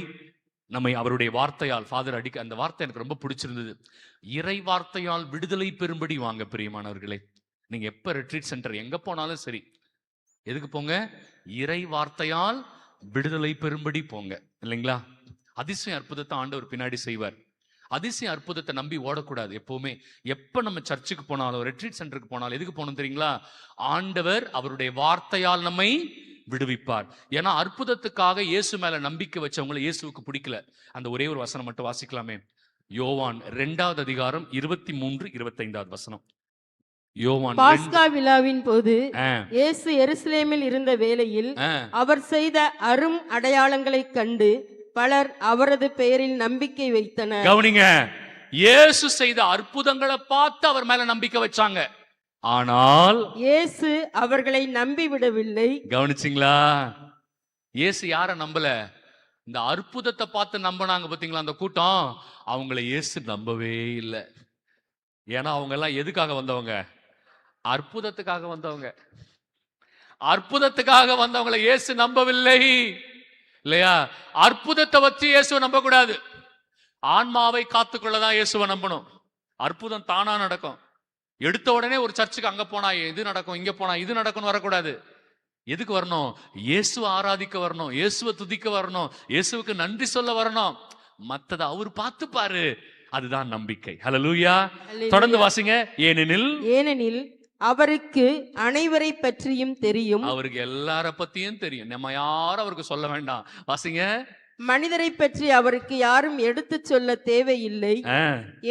நம்மை அவருடைய வார்த்தையால், ஃபாதர் அடிக்க, அந்த வார்த்தை எனக்கு ரொம்ப பிடிச்சிருந்தது. இறை வார்த்தையால் விடுதலை பெறும்படி வாங்க. பிரியமானவர்களே, நீங்க எப்ப ரெட்ரீட் சென்டர் எங்க போனாலும் சரி, எதுக்கு போங்க? இறை வார்த்தையால் விடுதலை பெறும்படி போங்க, இல்லைங்களா? அதிசயம் அற்புதத்தை ஆண்டவர் பின்னாடி செய்வார். அதிசயம் அற்புதத்தை நம்பி ஓடக்கூடாது எப்பவுமே. எப்ப நம்ம சர்ச்சுக்கு போனாலும், ரெட்ரீட் சென்டருக்கு போனாலும் எதுக்கு போகணும் தெரியுங்களா? ஆண்டவர் அவருடைய வார்த்தையால் நம்மை விடுவிப்பார். ஏன்னா அற்புதத்துக்காக இயேசு மேல நம்பிக்கை வச்சவங்களை இயேசுவுக்கு பிடிக்கல. அந்த ஒரே ஒரு வசனம் மட்டும் வாசிக்கலாமே. யோவான் 2வது அதிகாரம் 23-25 வசனம். யோவான் பாஸ்கா விழாவின் போது இயேசு எருசலேமில் இருந்த வேளையில் அவர் செய்த அரும் அடையாளங்களைக் கண்டு பலர் அவரது பெயரில் நம்பிக்கை வைத்தனர். கவனிங்க, இயேசு செய்த அற்புதங்களை பார்த்து அவர் மேல நம்பிக்கை வச்சாங்க. ஆனால் இயேசு அவர்களை நம்பி விடவில்லை. கவனிச்சிங்களா? இயேசு யார நம்பல? இந்த அற்புதத்தை பார்த்து நம்பினாங்க பாத்தீங்களா அந்த கூட்டம், அவங்கள இயேசு நம்பவே இல்லை. ஏன்னா அவங்க எல்லாம் எதுக்காக வந்தவங்க? அற்புதத்துக்காக வந்தவங்க. அற்புதத்துக்காக வந்தவங்களை இயேசு நம்பவில்லை, இல்லையா? அற்புதத்தை வச்சு இயேசுவை நம்ப கூடாது. ஆன்மாவை காத்துக்கொள்ளதான் இயேசுவை நம்பணும். அற்புதம் தானா நடக்கும். எடுத்த உடனே ஒரு சர்ச்சுக்கு அங்க போனா இது நடக்கும், இங்க போனா இது நடக்கும் வரக்கூடாது. எதுக்கு வரணும்? இயேசுவை ஆராதிக்க வரணும், இயேசுவை துதிக்க வரணும், இயேசுவுக்கு நன்றி சொல்ல வரணும். மத்தத அவர் பார்த்துப்பாரு. அதுதான் நம்பிக்கை. ஹல்லேலூயா. தொடர்ந்து வாசிங்க. ஏனெனில் அவருக்கு அனைவரை பற்றியும் தெரியும். அவருக்கு எல்லார பத்தியும் தெரியும். நம்ம யாரும் அவருக்கு சொல்ல வேண்டாம். வாசிங்க. மனிதரை பற்றி அவருக்கு யாரும் எடுத்து சொல்ல தேவையில்லை.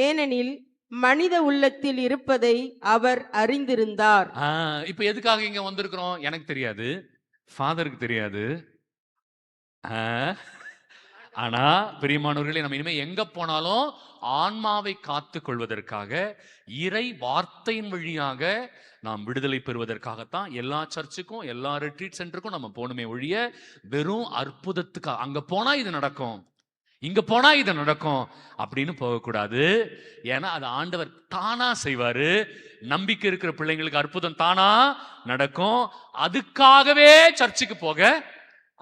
ஏனெனில் மனித உள்ளத்தில் இருப்பதை அவர் அறிந்திருந்தார். இப்ப எதுக்காக இங்க வந்திருக்கிறோம்? எனக்கு தெரியாது, ஃபாதருக்கு தெரியாது. ஆனா பிரியமானவர்களே, நம்ம இனிமே எங்க போனாலும் ஆன்மாவை காத்து கொள்வதற்காக, இறை வார்த்தையின் வழியாக நாம் விடுதலை பெறுவதற்காகத்தான் எல்லா சர்ச்சுக்கும் எல்லா ரிட்ரீட் சென்டருக்கும் நம்ம போகணுமே ஒழிய வெறும் அற்புதத்துக்காக அங்க போனா இது நடக்கும், இங்க போனா இது நடக்கும் அப்படின்னு போகக்கூடாது. ஏன்னா அது ஆண்டவர் தானா செய்வாரு. நம்பிக்கை இருக்கிற பிள்ளைங்களுக்கு அற்புதம் தானா நடக்கும். அதுக்காகவே சர்ச்சுக்கு போக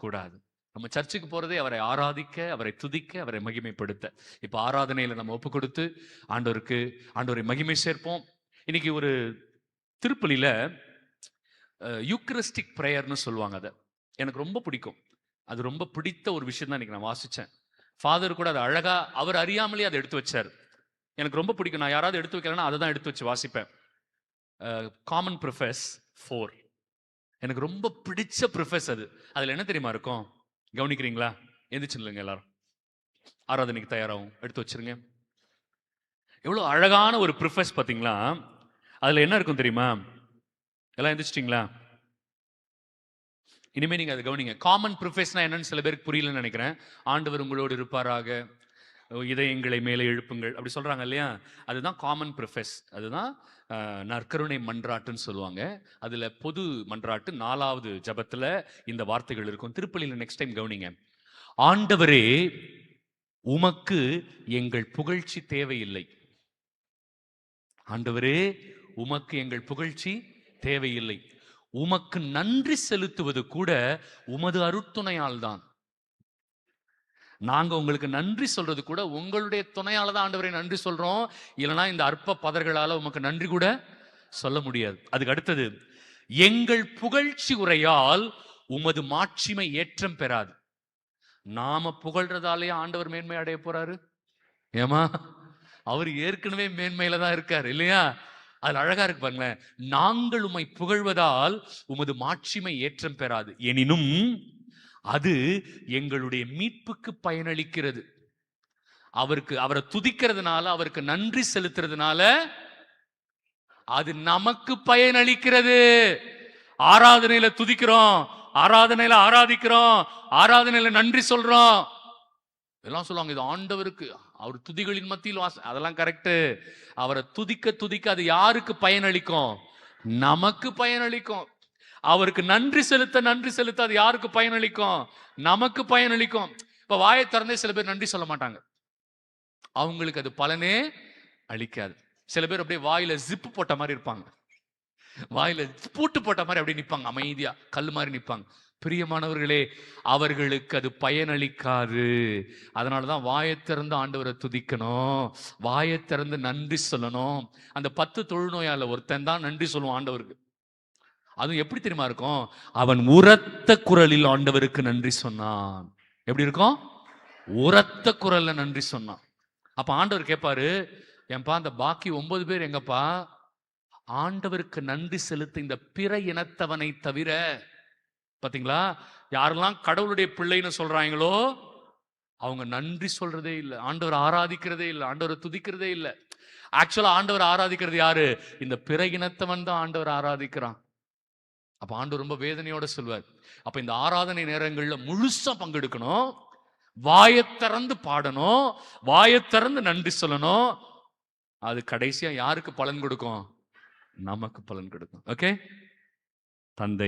கூடாது. நம்ம சர்ச்சுக்கு போறதே அவரை ஆராதிக்க, அவரை துதிக்க, அவரை மகிமைப்படுத்த. இப்ப ஆராதனையில நம்ம ஒப்பு கொடுத்து ஆண்டவரை மகிமை சேர்ப்போம். இன்னைக்கு ஒரு திருப்பலியில யூக்கரிஸ்டிக் பிரேயர்னு சொல்லுவாங்க. அதை எனக்கு ரொம்ப பிடிக்கும். அது ரொம்ப பிடித்த ஒரு விஷயம் தான் இன்னைக்கு நான் வாசிச்சேன். ஃபாதர் கூட அது அழகா அவர் அறியாமலே அதை எடுத்து வச்சார். எனக்கு ரொம்ப பிடிக்கும். நான் யாராவது எடுத்து வைக்கிறேன்னா அதை தான் எடுத்து வச்சு வாசிப்பேன். காமன் ப்ரிஃபெஸ் 4 எனக்கு ரொம்ப பிடிச்ச ப்ரிஃபெஸ். அதுல என்ன தெரியுமா இருக்கும்? கவனிக்கிறீங்களா? எந்திரிச்சு இல்லைங்க, எல்லாரும் ஆராதனைக்கு தயாராகும். எடுத்து வச்சிருங்க. எவ்வளவு அழகான ஒரு ப்ரிஃபெஸ் பாத்தீங்களா? அதுல என்ன இருக்கும் தெரியுமா? எல்லாம் எந்திரிச்சிட்டீங்களா? இனிமே நீங்க அதை கவனிங்க. காமன் ப்ரிஃபெஸ்னா என்னன்னு சில பேருக்கு புரியலன்னு நினைக்கிறேன். ஆண்டவர் உங்களோடு இருப்பாராக, இதயங்களை மேலே எழுப்புங்கள், அப்படி சொல்றாங்க இல்லையா? அதுதான் காமன் ப்ரிஃபெஸ். அதுதான் நற்கருணை மன்றாட்டுன்னு சொல்லுவாங்க. அதுல பொது மன்றாட்டு 4வது ஜபத்துல இந்த வார்த்தைகள் இருக்கும். திருப்பலியில நெக்ஸ்ட் டைம் கவனிங்க. ஆண்டவரே, உமக்கு எங்கள் புகழ்ச்சி தேவையில்லை. ஆண்டவரே, உமக்கு எங்கள் புகழ்ச்சி தேவையில்லை. உமக்கு நன்றி செலுத்துவது கூட உமது அருட்துணையால் தான். நாங்க உங்களுக்கு நன்றி சொல்றது கூட உங்களுடைய துணையால தான் ஆண்டவரை நன்றி சொல்றோம். இல்லைன்னா இந்த அற்ப பதர்களால உமக்கு நன்றி கூட சொல்ல முடியாது. அதுக்கு அடுத்தது, எங்கள் புகழ்ச்சி உரையால் உமது மாட்சிமை ஏற்றம் பெறாது. நாம புகழ்றதாலேயே ஆண்டவர் மேன்மை அடைய போறாரு? ஏமா, அவர் ஏற்கனவே மேன்மையில தான் இருக்காரு இல்லையா? அது அழகா இருக்கு பாருங்களேன். நாங்கள் உம்மை புகழ்வதால் உமது மாட்சிமை ஏற்றம் பெறாது, எனினும் அது எங்களுடைய மீட்புக்கு பயனளிக்கிறது. அவரை துதிக்கிறதுனால, அவருக்கு நன்றி செலுத்துறதுனால அது நமக்கு பயனளிக்கிறது. ஆராதனையில துதிக்கிறோம், ஆராதனையில ஆராதிக்கிறோம், ஆராதனையில நன்றி சொல்றோம். எல்லாம் சொல்லுவாங்க இது ஆண்டவருக்கு, அவர் துதிகளின் மத்தியில் அதெல்லாம் கரெக்ட். அவரை துதிக்க துதிக்க அது யாருக்கு பயனளிக்கும்? நமக்கு பயனளிக்கும். அவருக்கு நன்றி செலுத்த அது யாருக்கு பயனளிக்கும்? நமக்கு பயனளிக்கும். இப்ப வாயை திறந்தே சில பேர் நன்றி சொல்ல மாட்டாங்க. அவங்களுக்கு அது பலனே அளிக்காது. சில பேர் அப்படியே வாயில ஜிப்பு போட்ட மாதிரி இருப்பாங்க, வாயில பூட்டு போட்ட மாதிரி அப்படியே நிப்பாங்க, அமைதியா கல் மாதிரி நிப்பாங்க. பிரியமானவர்களே, அவர்களுக்கு அது பயனளிக்காது. அதனாலதான் வாயை திறந்து ஆண்டவரை துதிக்கணும், வாயை திறந்து நன்றி சொல்லணும். அந்த 10 தொழுநோயால ஒருத்தன் தான் நன்றி சொல்லுவான் ஆண்டவருக்கு. அதுவும் எப்படி தெரியுமா இருக்கும்? அவன் உரத்த குரலில் ஆண்டவருக்கு நன்றி சொன்னான். எப்படி இருக்கும்? உரத்த குரல்ல நன்றி சொன்னான். அப்ப ஆண்டவர் கேட்பாரு, ஏன்பா அந்த பாக்கி 9 பேர் எங்கப்பா? ஆண்டவருக்கு நன்றி செலுத்த இந்த பிற இனத்தவனை தவிர. பாத்தீங்களா? யாரெல்லாம் கடவுளுடைய பிள்ளைன்னு சொல்றாங்களோ அவங்க நன்றி சொல்றதே இல்லை, ஆண்டவர் ஆராதிக்கிறதே இல்லை, ஆண்டவரை துதிக்கிறதே இல்லை. ஆக்சுவலா ஆண்டவர் ஆராதிக்கிறது யாரு? இந்த பிற இனத்தவன் தான் ஆண்டவர் ஆராதிக்கிறான். அப்ப ஆண்டவர் ரொம்ப வேதனையோட சொல்வார், அப்ப இந்த ஆராதனை நேரங்கள்ல முழுசா பங்கெடுக்கணும், வாயை திறந்து பாடணும், வாயை திறந்து நன்றி சொல்லணும். அது கடைசியா யாருக்கு பலன் கொடுக்கும்? நமக்கு பலன் கொடுக்கும். ஓகே, தந்தை